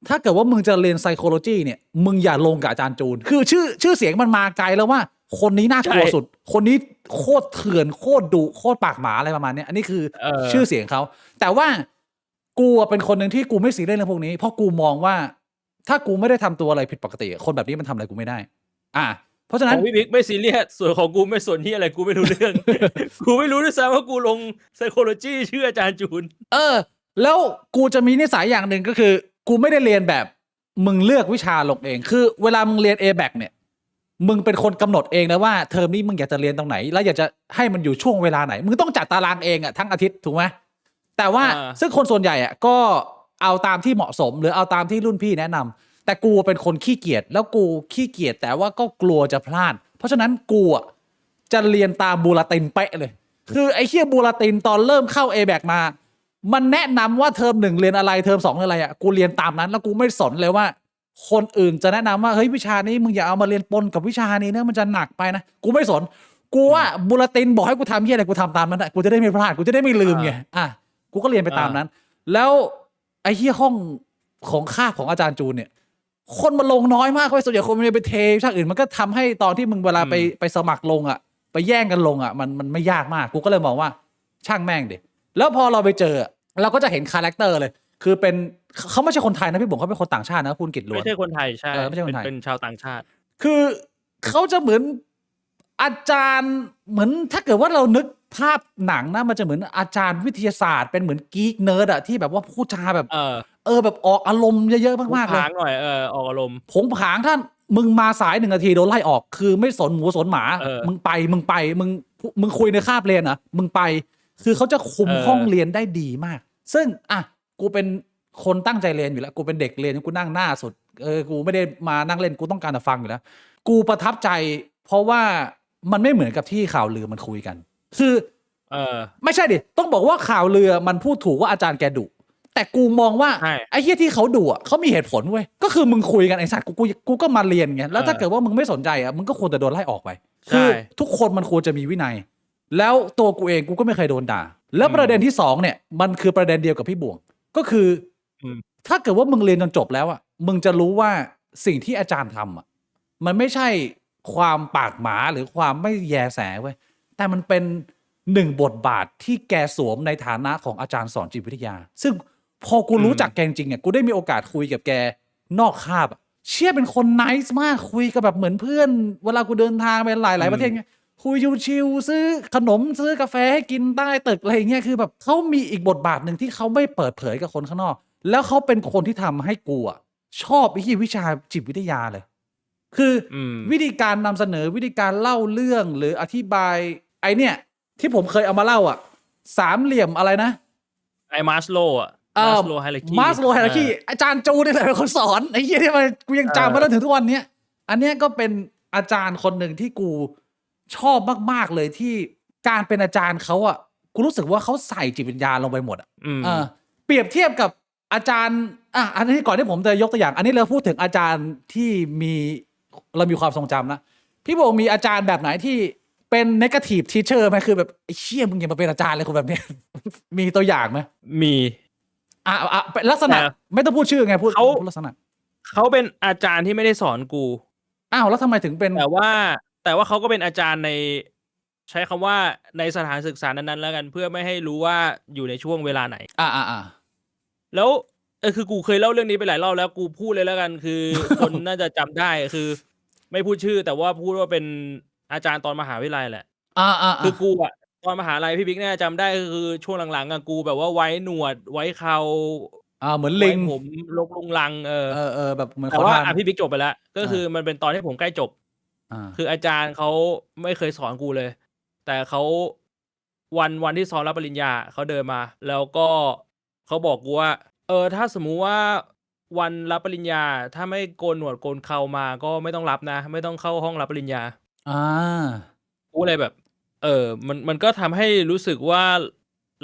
ถ้าเกิดว่ามึงจะเรียน Psychology เนี่ย มึงอย่าลงกับอาจารย์จูน คือชื่อเสียงมันมาไกลแล้วว่า คนนี้น่ากลัวสุด คนนี้โคตรเถื่อน โคตรดุ โคตรปากหมา อะไรประมาณเนี้ย อันนี้คือชื่อเสียงเขา แต่ว่ากูอะเป็นคนหนึ่งที่กูไม่ซีเรียสเรื่องพวกนี้ เพราะกูมองว่า ถ้ากูไม่ได้ทำตัวอะไรผิดปกติ คนแบบนี้มันทำอะไรกูไม่ได้ เพราะฉะนั้ขน องพี่บิ๊กไม่ซีเรียส ส่วนของกูไม่สนเหี้ยอะไร กูไม่รู้เรื่อง กูไม่รู้ด้วยซ้ำว่ากูลง Psychology ชื่ออาจารย์จูน แล้วกูจะมีนิสัยอย่างหนึ่ง ก็คือ กูไม่ได้เรียนแบบมึงเลือกวิชาลงเอง คือเวลามึงเรียน ABAC เนี่ย มึงเป็นคนกำหนดเองนะว่าเทอมนี้มึงอยากจะเรียนตรงไหน แล้วอยากจะให้มันอยู่ช่วงเวลาไหน มึงต้องจัดตารางเองอะทั้งอาทิตย์ ถูกไหม แต่ว่าซึ่งคนส่วนใหญ่อะก็เอาตามที่เหมาะสม หรือเอาตามที่รุ่นพี่แนะนำ แต่กูเป็นคนขี้เกียจ แล้วกูขี้เกียจแต่ว่าก็กลัวจะพลาด เพราะฉะนั้นกูอะจะเรียนตามบูราตินเป๊ะเลย คือไอ้เหี้ยบูราตินตอนเริ่มเข้า ABAC มา มันแนะนำว่าเทอม 1 เรียนอะไร เทอม 2 เรียนอะไรอะ กูเรียนตามนั้น แล้วกูไม่สนเลยว่าคนอื่นจะแนะนำว่า เฮ้ย วิชานี้มึงอย่าเอามาเรียนปนกับวิชานี้นะ มันจะหนักไปนะ กูไม่สน กูว่าบูราตินบอกให้กูทำเหี้ยอะไร กูทำตามนั้นอะ กูจะได้ไม่พลาด กูจะได้ไม่ลืมไง กูก็เรียนไปตามนั้น แล้วไอ้เหี้ยห้องของคาบของอาจารย์จูนเนี่ย คนมันลงน้อยมากเว้ย ส่วนใหญ่คนมันจะไปเทวิชาอื่น มันก็ทำให้ตอนที่มึงเวลาไปสมัครลงอะ ไปแย่งกันลงอะ มันไม่ยากมาก กูก็เลยมองว่าช่างแม่งดิ แล้วพอเราไปเจอ เราก็จะเห็นคาแรคเตอร์เลย คือเป็น เขาไม่ใช่คนไทยนะพี่บวง เขาเป็นคนต่างชาตินะคุณกิตล้วน ไม่ใช่คนไทย ใช่ ไม่ใช่คนไทย เป็นชาวต่างชาติ คือเขาจะเหมือนอาจารย์ เหมือนถ้าเกิดว่าเรานึกภาพหนังนะ มันจะเหมือนอาจารย์วิทยาศาสตร์ เป็นเหมือน geek nerd อะ ที่แบบว่าพูดจาแบบ แบบออกอารมณ์เยอะ ๆ มาก ๆ เลย ผงผางหน่อย ออกอารมณ์ ผงผาง ถ้ามึงมาสาย 1 นาทีโดนไล่ออก คือไม่สนหมูสนหมา มึงไป มึงผ มึงคุยในคาบเรียนนะมึงไปคือเขาจะคุม เออ ห้องเรียนได้ดีมาก ซึ่งกูเป็นคนตั้งใจเรียนอยู่แล้วกูเป็นเด็กเรียนกูนั่งหน้าสุดกูไม่ได้มานั่งเล่นกูต้องการจะฟังอยู่แล้วกูประทับใจเพราะว่ามันไม่เหมือนกับที่ข่าวลือมันคุยกันคือไม่ใช่ดิต้องบอกว่าข่าวลือมันพูดถูกว่าอาจารย์แกดุแต่กูมองว่า ใช่ ไอ้เหี้ยที่เขาดุอ่ะเขามีเหตุผลเว้ยก็คือมึงคุยกันไอ้สัตว์กูก็มาเรียนไงแล้วถ้าเกิดว่ามึงไม่สนใจอ่ะมึงก็ควรจะโดนไล่ออกไปคือทุกคนมันควรจะมีวินัย แล้วตัวกูเองกูก็ไม่เคยโดนด่าแล้วประเด็นที่สองเนี่ยมันคือประเด็นเดียวกับพี่บ่วงก็คือถ้าเกิดว่ามึงเรียนจนจบแล้วอ่ะมึงจะรู้ว่าสิ่งที่อาจารย์ทำอ่ะมันไม่ใช่ความปากหมาหรือความไม่แยแสเว้ยแต่มันเป็นหนึ่งบทบาทที่แกสวมในฐานะของอาจารย์สอนจิตวิทยาซึ่งพอกูรู้จักแกจริงๆเนี่ยกูได้มีโอกาสคุยกับแกนอกคาบเชี่ยเป็นคนไนซ์มากคุยกับแบบเหมือนเพื่อนเวลากูเดินทางไปหลายประเทศเงี้ยคุยชิวๆซื้อขนมซื้อกาแฟให้กินใต้ตึกอะไรเงี้ยคือแบบเขามีอีกบทบาทหนึ่งที่เขาไม่เปิดเผยกับคนข้างนอกแล้วเขาเป็นคนที่ทำให้กูชอบวิชาจิตวิทยาเลยคือวิธีการนำเสนอวิธีการเล่าเรื่องหรืออธิบายไอเนี่ยที่ผมเคยเอามาเล่าสามเหลี่ยมอะไรนะไอ้มาสโลว์มาสโลว์ไฮรักีอาจารย์จูนี่แหละเป็นคนสอนไอ้เหี้ยที่มันกูยังจำมาจนถึงทุกวันนี้อันเนี้ยก็เป็นอาจารย์คนหนึ่งที่กูชอบมากๆเลยที่การเป็นอาจารย์เขากูรู้สึกว่าเขาใส่จิตวิญญาณลงไปหมดเปรียบเทียบกับอาจารย์อันนี้ก่อนที่ผมจะยกตัวอย่างอันนี้เราพูดถึงอาจารย์ที่เรามีความทรงจำนะพี่โบมีอาจารย์แบบไหนที่เป็น negative teacher ไหมคือแบบไอ้เชี่ยมึงอย่ามาเป็นอาจารย์เลยคนแบบนี้ มีตัวอย่างไหมมีลักษณะไม่ต้องพูดชื่อไงพูดลักษณะเขาเป็นอาจารย์ที่ไม่ได้สอนกูแล้วทำไมถึงเป็นแต่ว่าเขาก็เป็นอาจารย์ในใช้คำว่าในสถานศึกษานั้นๆแล้วกันเพื่อไม่ให้รู้ว่าอยู่ในช่วงเวลาไหนแล้วคือกูเคยเล่าเรื่องนี้ไปหลายรอบแล้วกูพูดเลยแล้วกันคือ คนน่าจะจำได้คือไม่พูดชื่อแต่ว่าพูดว่าเป็นอาจารย์ตอนมหาวิทยาลัยแหละคือกูตอนมหาลัยพี่บิ๊กน่าจะจำได้คือช่วงหลังๆกูแบบว่าไว้หนวดไว้เขาเหมือนลิงผมลกลุงลังแบบเหมือนแต่ว่าพี่บิ๊กจบไปแล้วก็คือมันเป็นตอนที่ผมใกล้จบคืออาจารย์เขาไม่เคยสอนกูเลยแต่เขาวันที่สอนรับปริญญาเขาเดินมาแล้วก็เขาบอกกูว่าถ้าสมมุติว่าวันรับปริญญาถ้าไม่โกนหนวดโกนเครามาก็ไม่ต้องรับนะไม่ต้องเข้าห้องรับปริญญากูเลยแบบมันก็ทำให้รู้สึกว่า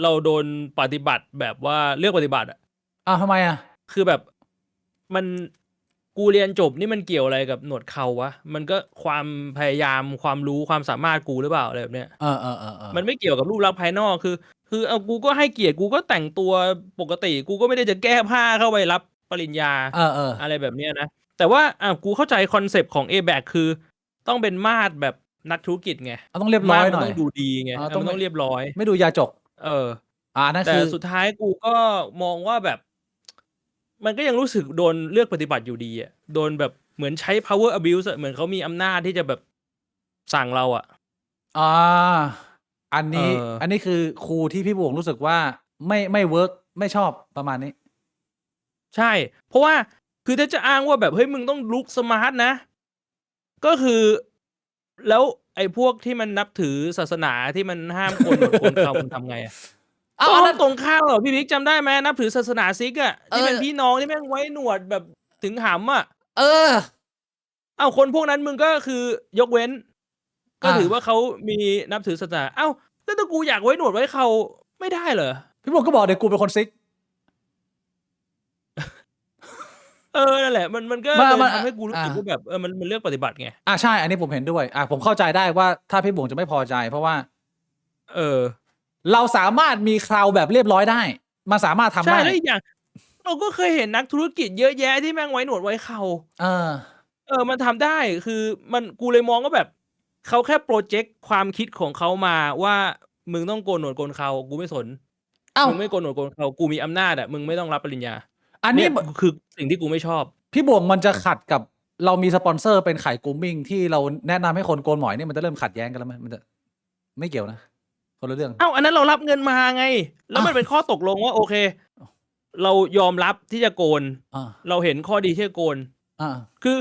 เราโดนปฏิบัติแบบว่าเลือกปฏิบัติทำไมคือแบบมันกูเรียนจบนี่มันเกี่ยวอะไรกับหนวดเคราวะมันก็ความพยายามความรู้ความสามารถกูหรือเปล่าอะไรแบบเนี้ยมันไม่เกี่ยวกับรูปลักษณ์ภายนอกคือกูก็ให้เกียรติกูก็แต่งตัวปกติกูก็ไม่ได้จะแก้ผ้าเข้าไปรับปริญญาอะไรแบบเนี้ยนะแต่ว่ากูเข้าใจคอนเซปต์ของ A-back คือต้องเป็นมาตรแบบนักธุรกิจไงต้องเรียบร้อยหน่อยต้องดูดีไงต้องเรียบร้อยไม่ดูยาจกนั่นแต่สุดท้ายกูก็มองว่าแบบมันก็ยังรู้สึกโดนเลือกปฏิบัติอยู่ดีโดนแบบเหมือนใช้ power abuse เหมือนเขามีอำนาจที่จะแบบสั่งเราอันนี้คือครูที่พี่บวงรู้สึกว่าไม่เวิร์กไม่ชอบประมาณนี้ใช่เพราะว่าคือถ้าจะอ้างว่าแบบเฮ้ยมึงต้องลุกสมาร์ทนะก็คือแล้วไอ้พวกที่มันนับถือศาสนาที่มันห้ามโกนหนวดโกนเครามันทำไงก็ตรงข้ามเหรอพี่บิ๊กจำได้ไหมนับถือศาสนาซิกที่เป็นพี่น้องที่แม่งไว้หนวดแบบถึงหำคนพวกนั้นมึงก็คือยกเว้นก็ถือว่าเขามีนับถือศาสนาแล้วถ้ากูอยากไว้หนวดไว้เขาไม่ได้เหรอพี่บอกก็บอกเดี๋ยวกูเป็นคนซิกนั่นแหละมันก็ทำให้กูรู้สึกว่าแบบมันเลือกปฏิบัติไงใช่อันนี้ผมเห็นด้วยผมเข้าใจได้ว่าถ้าพี่บุ๋งจะไม่พอใจเพราะว่าเราสามารถมีคราวแบบเรียบร้อยได้มาสามารถทำได้ใช่แล้วอีกอย่างเราก็เคยเห็นนักธุรกิจเยอะแยะที่แม่งไว้หนวดไว้เขามันทำได้คือมันกูเลยมองว่าแบบเขาแค่โปรเจกต์ความคิดของเขามาว่ามึงต้องโกนหนวดโกนเขากูไม่สนมึงไม่โกนหนวดโกนเขากูมีอำนาจมึงไม่ต้องรับปริญญาอันนี้คือสิ่งที่กูไม่ชอบพี่บ่วงมันจะขัดกับเรามีสปอนเซอร์เป็นไข่กูมิ่งที่เราแนะนำให้คนโกนหมอยนี่มันจะเริ่มขัดแย้งกันแล้วไหมมันจะไม่เกี่ยวนะคนละเรื่องอันนั้นเรารับเงินมาไงแล้วมันเป็นข้อตกลงว่าโอเคเรายอมรับที่จะโกนเราเห็นข้อดีที่จะโกนคือ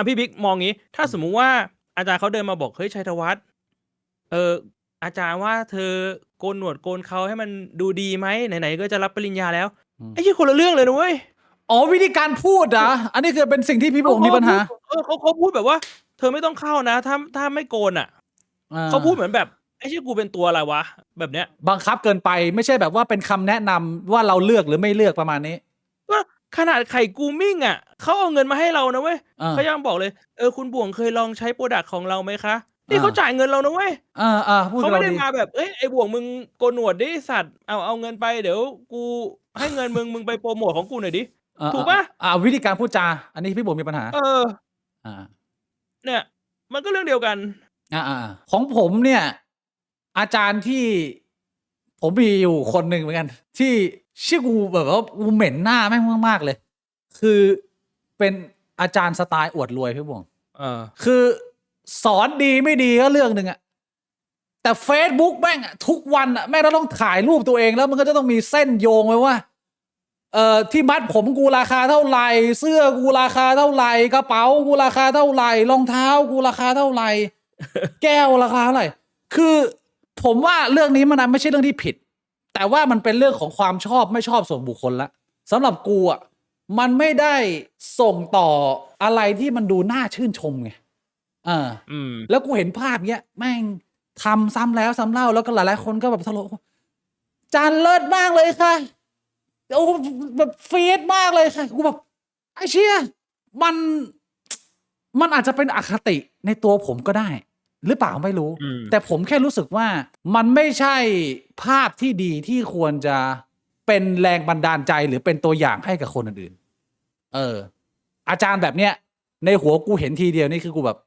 พี่บิ๊กมองงี้ถ้าสมมุติว่าอาจารย์เขาเดินมาบอกเฮ้ยชัยธวัฒน์ เอออาจารย์ว่าเธอโกนหนวดโกนเขาให้มันดูดีไหมไหนๆก็จะรับปริญญาแล้วไอ้ที่คนละเรื่องเลยนะเว้ย อ๋อวิธีการพูดอ่ะอันนี้คือเป็นสิ่งที่พี่บ เขา วงมีปัญหา เขาพูดแบบว่า เธอไม่ต้องเข้านะ ถ้าไม่โกนอ่ะ เขาพูดเหมือนแบบไอ้ที่กูเป็นตัวอะไรวะ แบบเนี้ย บังคับเกินไปไม่ใช่แบบว่าเป็นคำแนะนำว่าเราเลือกหรือไม่เลือกประมาณนี้ ก็ขนาดไข่กูมิ่งอ่ะเขาเอาเงินมาให้เรานะเว้ย เขายังบอกเลยคุณบ่วงเคยลองใช้โปรดักต์ของเราไหมคะนี่เขาจ่ายเงินเรานะเว้ย พูด เขา กับ ไม่ เรา ได้ ดี มาแบบไอ้บ่วงมึงโกนหนวดดิสัตว์เอาเงินไปเดี๋ยวกูให้เงินมึงไปโปรโมทของกูหน่อยดิถูกปะ วิธีการพูดจาอันนี้พี่บวงมีปัญหาอ่า เนี่ย มันก็เรื่องเดียวกัน ของผมเนี่ย อาจารย์ที่ผมมีอยู่คนหนึ่งเหมือนกัน ที่ชื่อกูแบบว่ากูเหม็นหน้าแม่งมากๆเลย คือเป็นอาจารย์สไตล์อวดรวยพี่บวงคือสอนดีไม่ดีก็เรื่องหนึ่งอะแต่ Facebook แม่งทุกวันอะแม่งเราต้องถ่ายรูปตัวเองแล้วมันก็จะต้องมีเส้นโยงไว้ว่าที่มัดผมกูราคาเท่าไหร่เสื้อกูราคาเท่าไหร่กระเป๋ากูราคาเท่าไหร่รองเท้ากูราคาเท่าไหร่ แก้วราคาเท่าไหร่คือผมว่าเรื่องนี้มันไม่ใช่เรื่องที่ผิด แต่ว่ามันเป็นเรื่องของความชอบไม่ชอบส่วนบุคคลละสำหรับกูอ่ะมันไม่ได้ส่งต่ออะไรที่มันดูน่าชื่นชมไงแล้วกูเห็นภาพเนี้ยแม่งทำซ้ำแล้วซ้ำเล่าแล้วก็หลายๆคนก็แบบทะเลาะจานเลิศมากเลยค่ะโอ้แบบเฟียสมากเลยค่ะกูแบบไอ้เชี่ยมันอาจจะเป็นอคติในตัวผมก็ได้หรือเปล่าไม่รู้แต่ผมแค่รู้สึกว่ามันไม่ใช่ภาพที่ดีที่ควรจะเป็นแรงบันดาลใจหรือเป็นตัวอย่างให้กับคนอื่นอาจารย์แบบเนี้ยในหัวกูเห็นทีเดียวนี่คือกูแบบ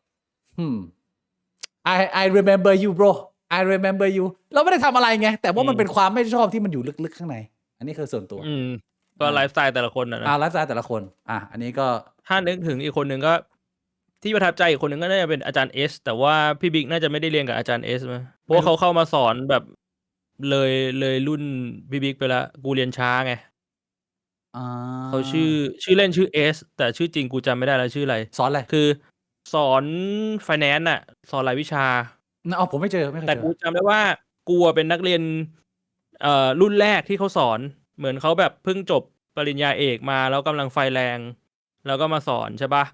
I remember you bro I remember you เราไม่ได้ทำอะไรไงแต่ว่ามันเป็นความไม่ชอบที่มันอยู่ลึกๆข้างในอันนี้คือส่วนตัวก็ไลฟ์สไตล์แต่ละคนนะไลฟ์สไตล์แต่ละคนอันนี้ก็ถ้านึกถึงอีกคนหนึ่งก็ที่ประทับใจอีกคนหนึ่งก็น่าจะเป็นอาจารย์เอสแต่ว่าพี่บิ๊กน่าจะไม่ได้เรียนกับอาจารย์เอสมั้ยเพราะเขาเข้ามาสอนแบบเลยรุ่นพี่บิ๊กไปแล้วกูเรียนช้าไงเขาชื่อเล่นชื่อเอสแต่ชื่อจริงกูจำไม่ได้แล้วชื่ออะไรสอนอะไรคือสอน finance น่ะสอนหลายวิชาผมไม่เคยเจอแต่กูจำได้ว่ากูเป็นนักเรียนรุ่นแรกที่เขาสอนเหมือนเขาแบบเพิ่งจบปริญญาเอกมาแล้วกำลังไฟแรงแล้วก็มาสอนใช่ปะ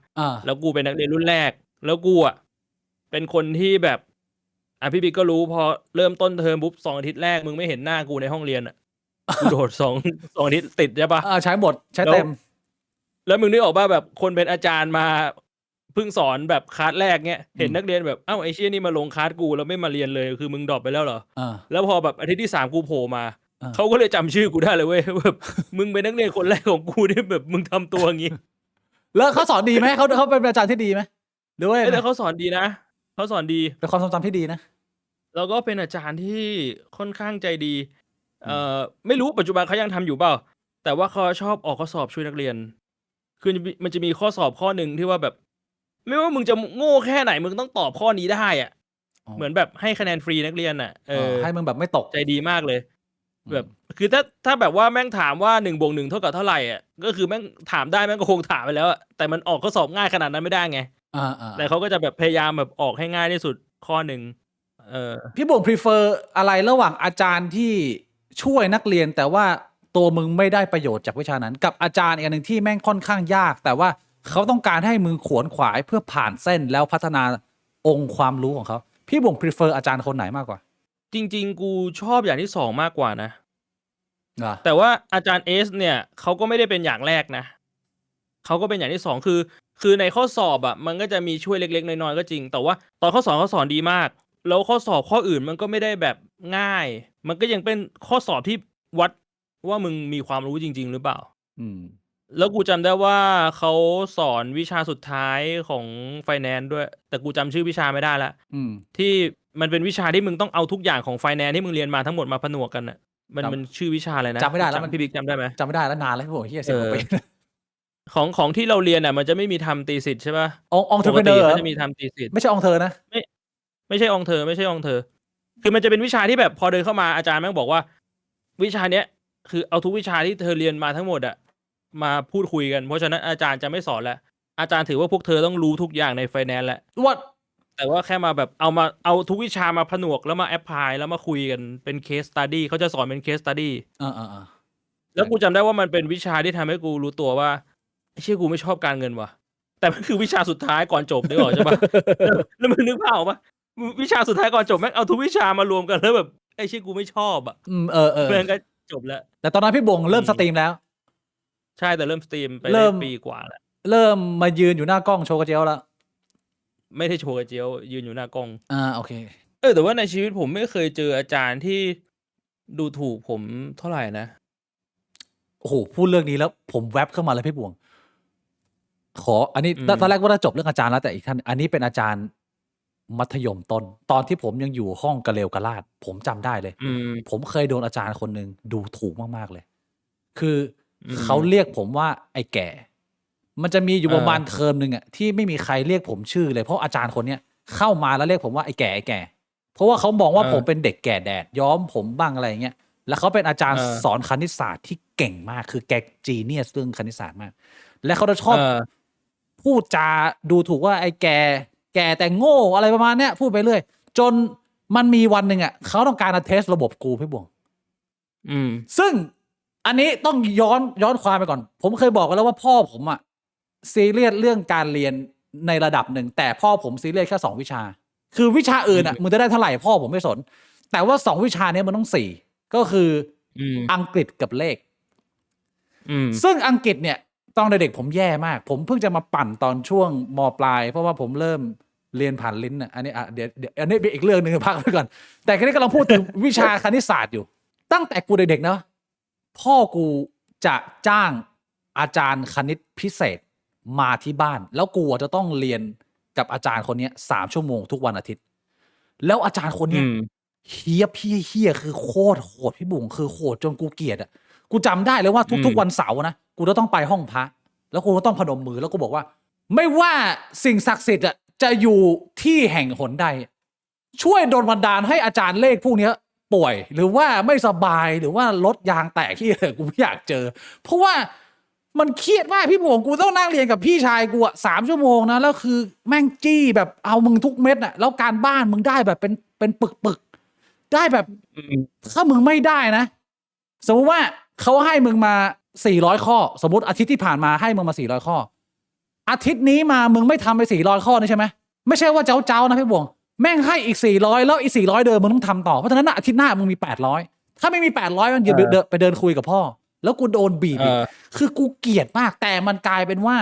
แล้วกูเป็นนักเรียนรุ่นแรกแล้วกูเป็นคนที่แบบพี่บิ๊กก็รู้พอเริ่มต้นเทอมปุ๊บ2 อาทิตย์แรกมึงไม่เห็นหน้ากูในห้องเรียนกูโดด2 อาทิตย์ติดใช่ปะใช้หมดใช้เต็มแล้วมึงนึกออกป่ะแบบคนเป็นอาจารย์มาเพิ่งสอนแบบคลาสแรกเงี้ยเห็นนักเรียนแบบไอ้เชี่ยนี่มาลงคลาสกูแล้วไม่มาเรียนเลยคือมึงดรอปไปแล้วเหรอแล้วพอแบบอาทิตย์ที่3กูโผล่มาเขาก็เลยจำชื่อกูได้เลยเว้ยแบบมึงเป็นนักเรียนคนแรกของกูที่แบบมึงทำตัวอย่างงี้แล้วเขาสอนดีไหมเขาเป็นอาจารย์ที่ดีไหมหรือว่าแต่เขาสอนดีนะเขาสอนดีเป็นความทรงจำที่ดีนะแล้วก็เป็นอาจารย์ที่ค่อนข้างใจดีไม่รู้ปัจจุบันเขายังทำอยู่เปล่าแต่ว่าเขาชอบออกข้อสอบช่วยนักเรียนคือมันจะมีข้อสอบข้อหนึ่งที่ว่าแบบไม่ว่ามึงจะโง่แค่ไหนมึงต้องตอบข้อนี้ได้เหมือนแบบให้คะแนนฟรีนักเรียนให้มึงแบบไม่ตกใจดีมากเลยแบบคือถ้าแบบว่าแม่งถามว่า1+1 เท่ากับเท่าไหร่ก็คือแม่งถามได้แม่งก็คงถามไปแล้วแต่มันออกข้อสอบง่ายขนาดนั้นไม่ได้ไงแต่เขาก็จะแบบพยายามแบบออกให้ง่ายที่สุดข้อหนึ่งพี่บ่ง prefer อะไรระหว่างอาจารย์ที่ช่วยนักเรียนแต่ว่าตัวมึงไม่ได้ประโยชน์จากวิชานั้นกับอาจารย์อีกอันหนึ่งที่แม่งค่อนข้างยากแต่ว่าเขาต้องการให้มึงขวนขวายเพื่อผ่านเส้นแล้วพัฒนาองค์ความรู้ของเขาพี่บ่ง prefer อาจารย์คนไหนมากกว่าจริงๆกูชอบอย่างที่2มากกว่านะแต่ว่าอาจารย์เอสเนี่ยเขาก็ไม่ได้เป็นอย่างแรกนะเขาก็เป็นอย่างที่2คือในข้อสอบมันก็จะมีช่วยเล็กๆน้อยๆก็จริงแต่ว่าตอนข้อสอบเขาสอนดีมากแล้วข้อสอบข้ออื่นมันก็ไม่ได้แบบง่ายมันก็ยังเป็นข้อสอบที่วัดว่ามึงมีความรู้จริงๆหรือเปล่าแล้วกูจำได้ว่าเขาสอนวิชาสุดท้ายของ Finance ด้วยแต่กูจำชื่อวิชาไม่ได้ละที่มันเป็นวิชาที่มึงต้องเอาทุกอย่างของ Finance ที่มึงเรียนมาทั้งหมดมาผนวกกันมันชื่อวิชาอะไรนะจำไม่ได้แล้วพี่บิ๊กจำได้ไหมจำไม่ได้แล้วนานแล้วพี่บอกเฮีย10 กว่าปีของที่เราเรียนมันจะไม่มีทำตีสิทธิ์ใช่ป่ะองเทอร์เพเนอร์มันจะมีทำตีสิทธิ์ไม่ใช่องเธอนะไม่ใช่องเธอไม่ใช่องเธอคือมันจะเป็นวิชาที่แบบพอเดินเข้ามาอาจารย์แม่งบอกว่าวิชาเนี้ยคือเอาทุกวิชาที่เธอเรียนมาทั้งหมดมาพูดคุยกันเพราะฉะนั้นอาจารย์จะไม่สอนแล้วอาจารย์ถือว่าพวกเธอต้องรู้ทุกอย่างในไฟแนนซ์แล้วว่า แต่ว่าแค่มาแบบเอาทุกวิชามาผนวกแล้วมาแอพพลายแล้วมาคุยกันเป็นเคสสตัดดี้เขาจะสอนเป็นเคสสตัดดี้แล้วกูจำได้ว่ามันเป็นวิชาที่ทำให้กูรู้ตัวว่าไอ้เชี่ยกูไม่ชอบการเงินว่ะแต่มันคือวิชาสุดท้ายก่อนจบนึกออกใช่ปะ แล้วมึงนึกภาพออกปะวิชาสุดท้ายก่อนจบแม่งเอาทุกวิชามารวมกันแล้วแบบไอ้เชี่ยกูไม่ชอบอ่ะเพื่อนก็จบแล้วแต่ตอนนั้นพี่บงเริ่มสตรีมแล้วใช่แต่เริ่มสตรีมไปได้ปีกว่าแล้วเริ่มมายืนอยู่หน้ากล้องโชว์กระเจียวแล้วไม่ได้โชว์กระเจียวยืนอยู่หน้ากล้องโอเคแต่ว่าในชีวิตผมไม่เคยเจออาจารย์ที่ดูถูกผมเท่าไหร่นะโอ้โหพูดเรื่องนี้แล้วผมแวบเข้ามาเลยพี่บวงอันนี้ตอนแรกว่าจะจบเรื่องอาจารย์แล้วแต่อีกท่านอันนี้เป็นอาจารย์มัธยมต้นตอนที่ผมยังอยู่ห้องกะเลวกะลาดผมจำได้เลยผมเคยโดนอาจารย์คนหนึ่งดูถูกมากๆเลยคือเขาเรียกผมว่าไอ้แก่มันจะมีอยู่ประมาณเทอมหนึ่งอ่ะที่ไม่มีใครเรียกผมชื่อเลยเพราะอาจารย์คนเนี้ยเข้ามาแล้วเรียกผมว่าไอ้แก่ไอ้แก่เพราะว่าเขามองว่าผมเป็นเด็กแก่แดดย้อมผมบ้างอะไรเงี้ยแล้วเขาเป็นอาจารย์สอนคณิตศาสตร์ที่เก่งมากคือแกจีเนียสเรื่องคณิตศาสตร์มากและเขาจะชอบพูดจาดูถูกว่าไอ้แก่แต่โง่อะไรประมาณเนี้ยพูดไปเรื่อยจนมันมีวันหนึ่งอ่ะเขาต้องการจะเทสระบบกูพี่บวงซึ่งอันนี้ต้องย้อนความไปก่อนผมเคยบอกกันแล้วว่าพ่อผมอ่ะซีเรียสเรื่องการเรียนในระดับหนึ่งแต่พ่อผมซีเรียสแค่2 วิชาคือวิชาอื่นอ่ะมึงจะได้เท่าไหร่พ่อผมไม่สนแต่ว่า2 วิชานี้มันต้อง4ก็คืออังกฤษกับเลขซึ่งอังกฤษเนี่ยตอนเด็กผมแย่มากผมเพิ่งจะมาปั่นตอนช่วงม.ปลายเพราะว่าผมเริ่มเรียนผ่านลิ้นอ่ะอันนี้เดี๋ยวอันนี้เป็นอีกเรื่องนึงพักไว้ก่อนแต่คราวนี้กำลังพูดถึงวิชาคณิตศาสตร์อยู่ตั้งแต่กูเด็กๆเนาะพ่อกูจะจ้างอาจารย์คณิตพิเศษมาที่บ้านแล้วกูจะต้องเรียนกับอาจารย์คนนี้3 ชั่วโมงทุกวันอาทิตย์แล้วอาจารย์คนนี้เฮี้ยคือโคตรโหดพี่บุ๋งคือโหดจนกูเกลียดอ่ะกูจำได้เลยว่าทุกวันเสาร์นะกูจะต้องไปห้องพระแล้วกูก็ต้องพนมมือแล้วกูบอกว่าไม่ว่าสิ่งศักดิ์สิทธิ์อ่ะจะอยู่ที่แห่งหนใดช่วยดลบันดาลให้อาจารย์เลขพวกนี้ป่วยหรือว่าไม่สบายหรือว่ารถยางแตกที่กูไม่อยากเจอเพราะว่ามันเครียดมากพี่บวงกูต้องนั่งเรียนกับพี่ชายกู3 ชั่วโมงนะแล้วคือแม่งจี้แบบเอามึงทุกเม็ดอ่ะแล้วการบ้านมึงได้แบบเป็นปึกได้แบบถ้ามึงไม่ได้นะสมมติว่าเขาให้มึงมา400 ข้อสมมติอาทิตย์ที่ผ่านมาให้มึงมา400 ข้ออาทิตย์นี้มามึงไม่ทำไป400 ข้อนี่ใช่ไหมไม่ใช่ว่าเจ้านะพี่บวงแม่งให้อีก400แล้วอีก400เดิมมึงต้องทำต่อเพราะฉะนั้นอาทิตย์หน้ามึงมี800ถ้าไม่มี800มันไปเดินคุยกับพ่อแล้วกูโดนบีบคือกูเกลียดมากแต่มันกลายเป็นว่า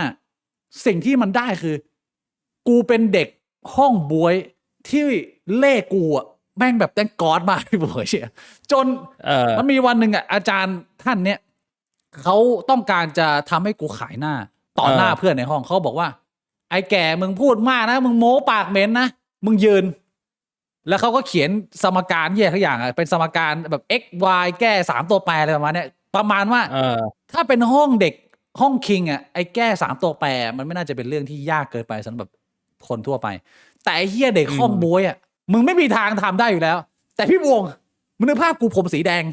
สิ่งที่มันได้คือกูเป็นเด็กห้องบวยที่เลขกูแม่งแบบแตงกอดมากพี่บวยเชียจนมันมีวันหนึ่งอาจารย์ท่านเนี้ยเขาต้องการจะทำให้กูขายหน้าต่อหน้าเพื่อนในห้องเขาบอกว่าไอ้แก่มึงพูดมากนะมึงโม้ปากเหม็นนะมึงยืนแล้วเขาก็เขียนสมการแยกทุกอย่างเป็นสมการแบบ x y แก้3 ตัวแปรอะไรประมาณนี้ประมาณว่าถ้าเป็นห้องเด็กห้องคิงไอ้แก้3 ตัวแปรมันไม่น่าจะเป็นเรื่องที่ยากเกินไปสำหรับคนทั่วไปแต่ไอ้เฮียเด็กห้องบวยมึงไม่มีทางทำได้อยู่แล้วแต่พี่บวงมึงนึกภาพกูผมสีแดง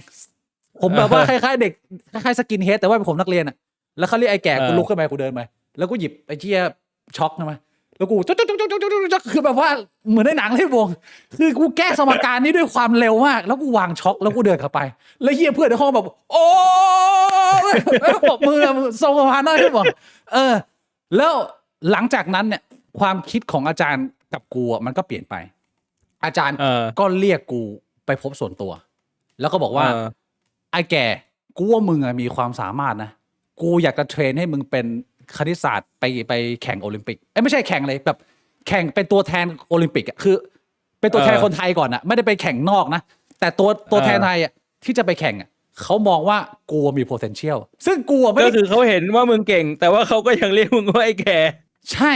ผมแบบว่าคล้ายๆเด็กคล้ายๆสกินเฮดแต่ว่าเป็นผมนักเรียนแล้วเขาเรียกไอ้แก่กูลุกขึ้นไปกูเดินไปแล้วกูหยิบไอ้เชี่ยช็อกใช่ไหมแล้วกูจ๊กคือแบบว่าเหมือนในหนังเลยวงคือกูแก้สมการนี้ด้วยความเร็วมากแล้วกูวางช็อกแล้วกูเดินเข้าไปแล้วเฮียเพื่อนในห้องแบบโอ้บอกมือทรงประมาณนั้นบอกแล้วหลังจากนั้นเนี่ยความคิดของอาจารย์กับกูมันก็เปลี่ยนไปอาจารย์ก็เรียกกูไปพบส่วนตัวแล้วก็บอกว่าไอ้แก่กูว่ามึงมีความสามารถนะกูอยากจะเทรนให้มึงเป็นคณิตศาสตร์ไปแข่งโอลิมปิกไม่ใช่แข่งเลยแบบแข่งเป็นตัวแทนโอลิมปิกคือเป็นตัวแทนคนไทยก่อนไม่ได้ไปแข่งนอกนะแต่ตัวแทนไทยที่จะไปแข่งเขามองว่ากูมี potential ซึ่งกูไม่ก็คือเขาเห็นว่ามึงเก่งแต่ว่าเขาก็ยังเรียกมึงว่าไอ้แก่ใช่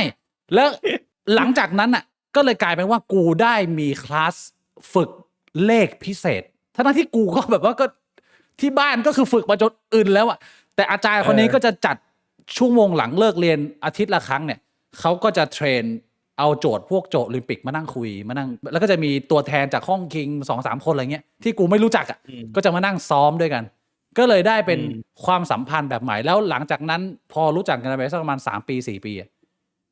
แล้วหลังจากนั้นก็เลยกลายเป็นว่ากูได้มีคลาสฝึกเลขพิเศษทั้งที่กูก็แบบว่าก็ที่บ้านก็คือฝึกมาจนอื่นแล้วแต่อาจารย์คนนี้ก็จะจัดชั่วโมงหลังเลิกเรียนอาทิตย์ละครั้งเนี่ยเขาก็จะเทรนเอาโจทย์พวกโจทย์โอลิมปิกมานั่งคุยมานั่งแล้วก็จะมีตัวแทนจากห้องคิง 2-3 คนอะไรเงี้ยที่กูไม่รู้จักก็จะมานั่งซ้อมด้วยกันก็เลยได้เป็นความสัมพันธ์แบบใหม่แล้วหลังจากนั้นพอรู้จักกันไปสักประมาณ3 ปี 4 ปี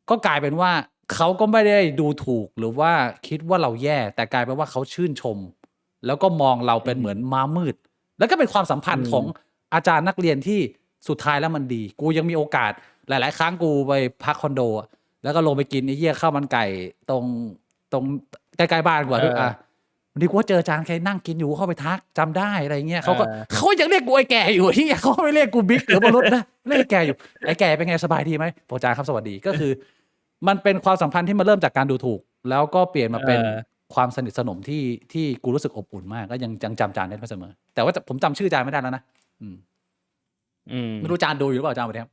ก็กลายเป็นว่า เขาก็ไม่ได้ดูถูกหรือว่าคิดว่าเราแย่ แต่กลายเป็นว่าเขาชื่นชม แล้วก็มองเราเป็นเหมือนม้ามืด แล้วก็เป็นความสัมพันธ์ของอาจารย์นักเรียนที่สุดท้ายแล้วมันดี กูยังมีโอกาสหลายๆครั้งกูไปพักคอนโดอะแล้วก็ลงไปกินไอ้เหี้ยข้าวมันไก่ตรงใกล้ๆบ้านกว่าด้วยวันนี้กูก็เจออาจารย์ใครนั่งกินอยู่เข้าไปทักจำได้อะไรเงี้ยเขายังเรียกกูไอ้แก่อยู่ที่เขาไม่เรียกกูบิ๊กหรือมนุษย์นะเรียกไอ้แก่อยู่ไอ้แก่เป็นไงสบายดีไหมอาจารย์ครับสวัสดีก็คือ มันเป็นความสัมพันธ์ที่มันเริ่มจากการดูถูก แล้วก็เปลี่ยนมาเป็นความสนิทสนมที่กูรู้สึกอบอุ่นมากก็ยังจำจานได้เสมอ แต่ว่าผมจำชื่อจานไม่ได้แล้วนะไม่รู้จานดูอยู่หรือเปล่าจานวันนี้ครับ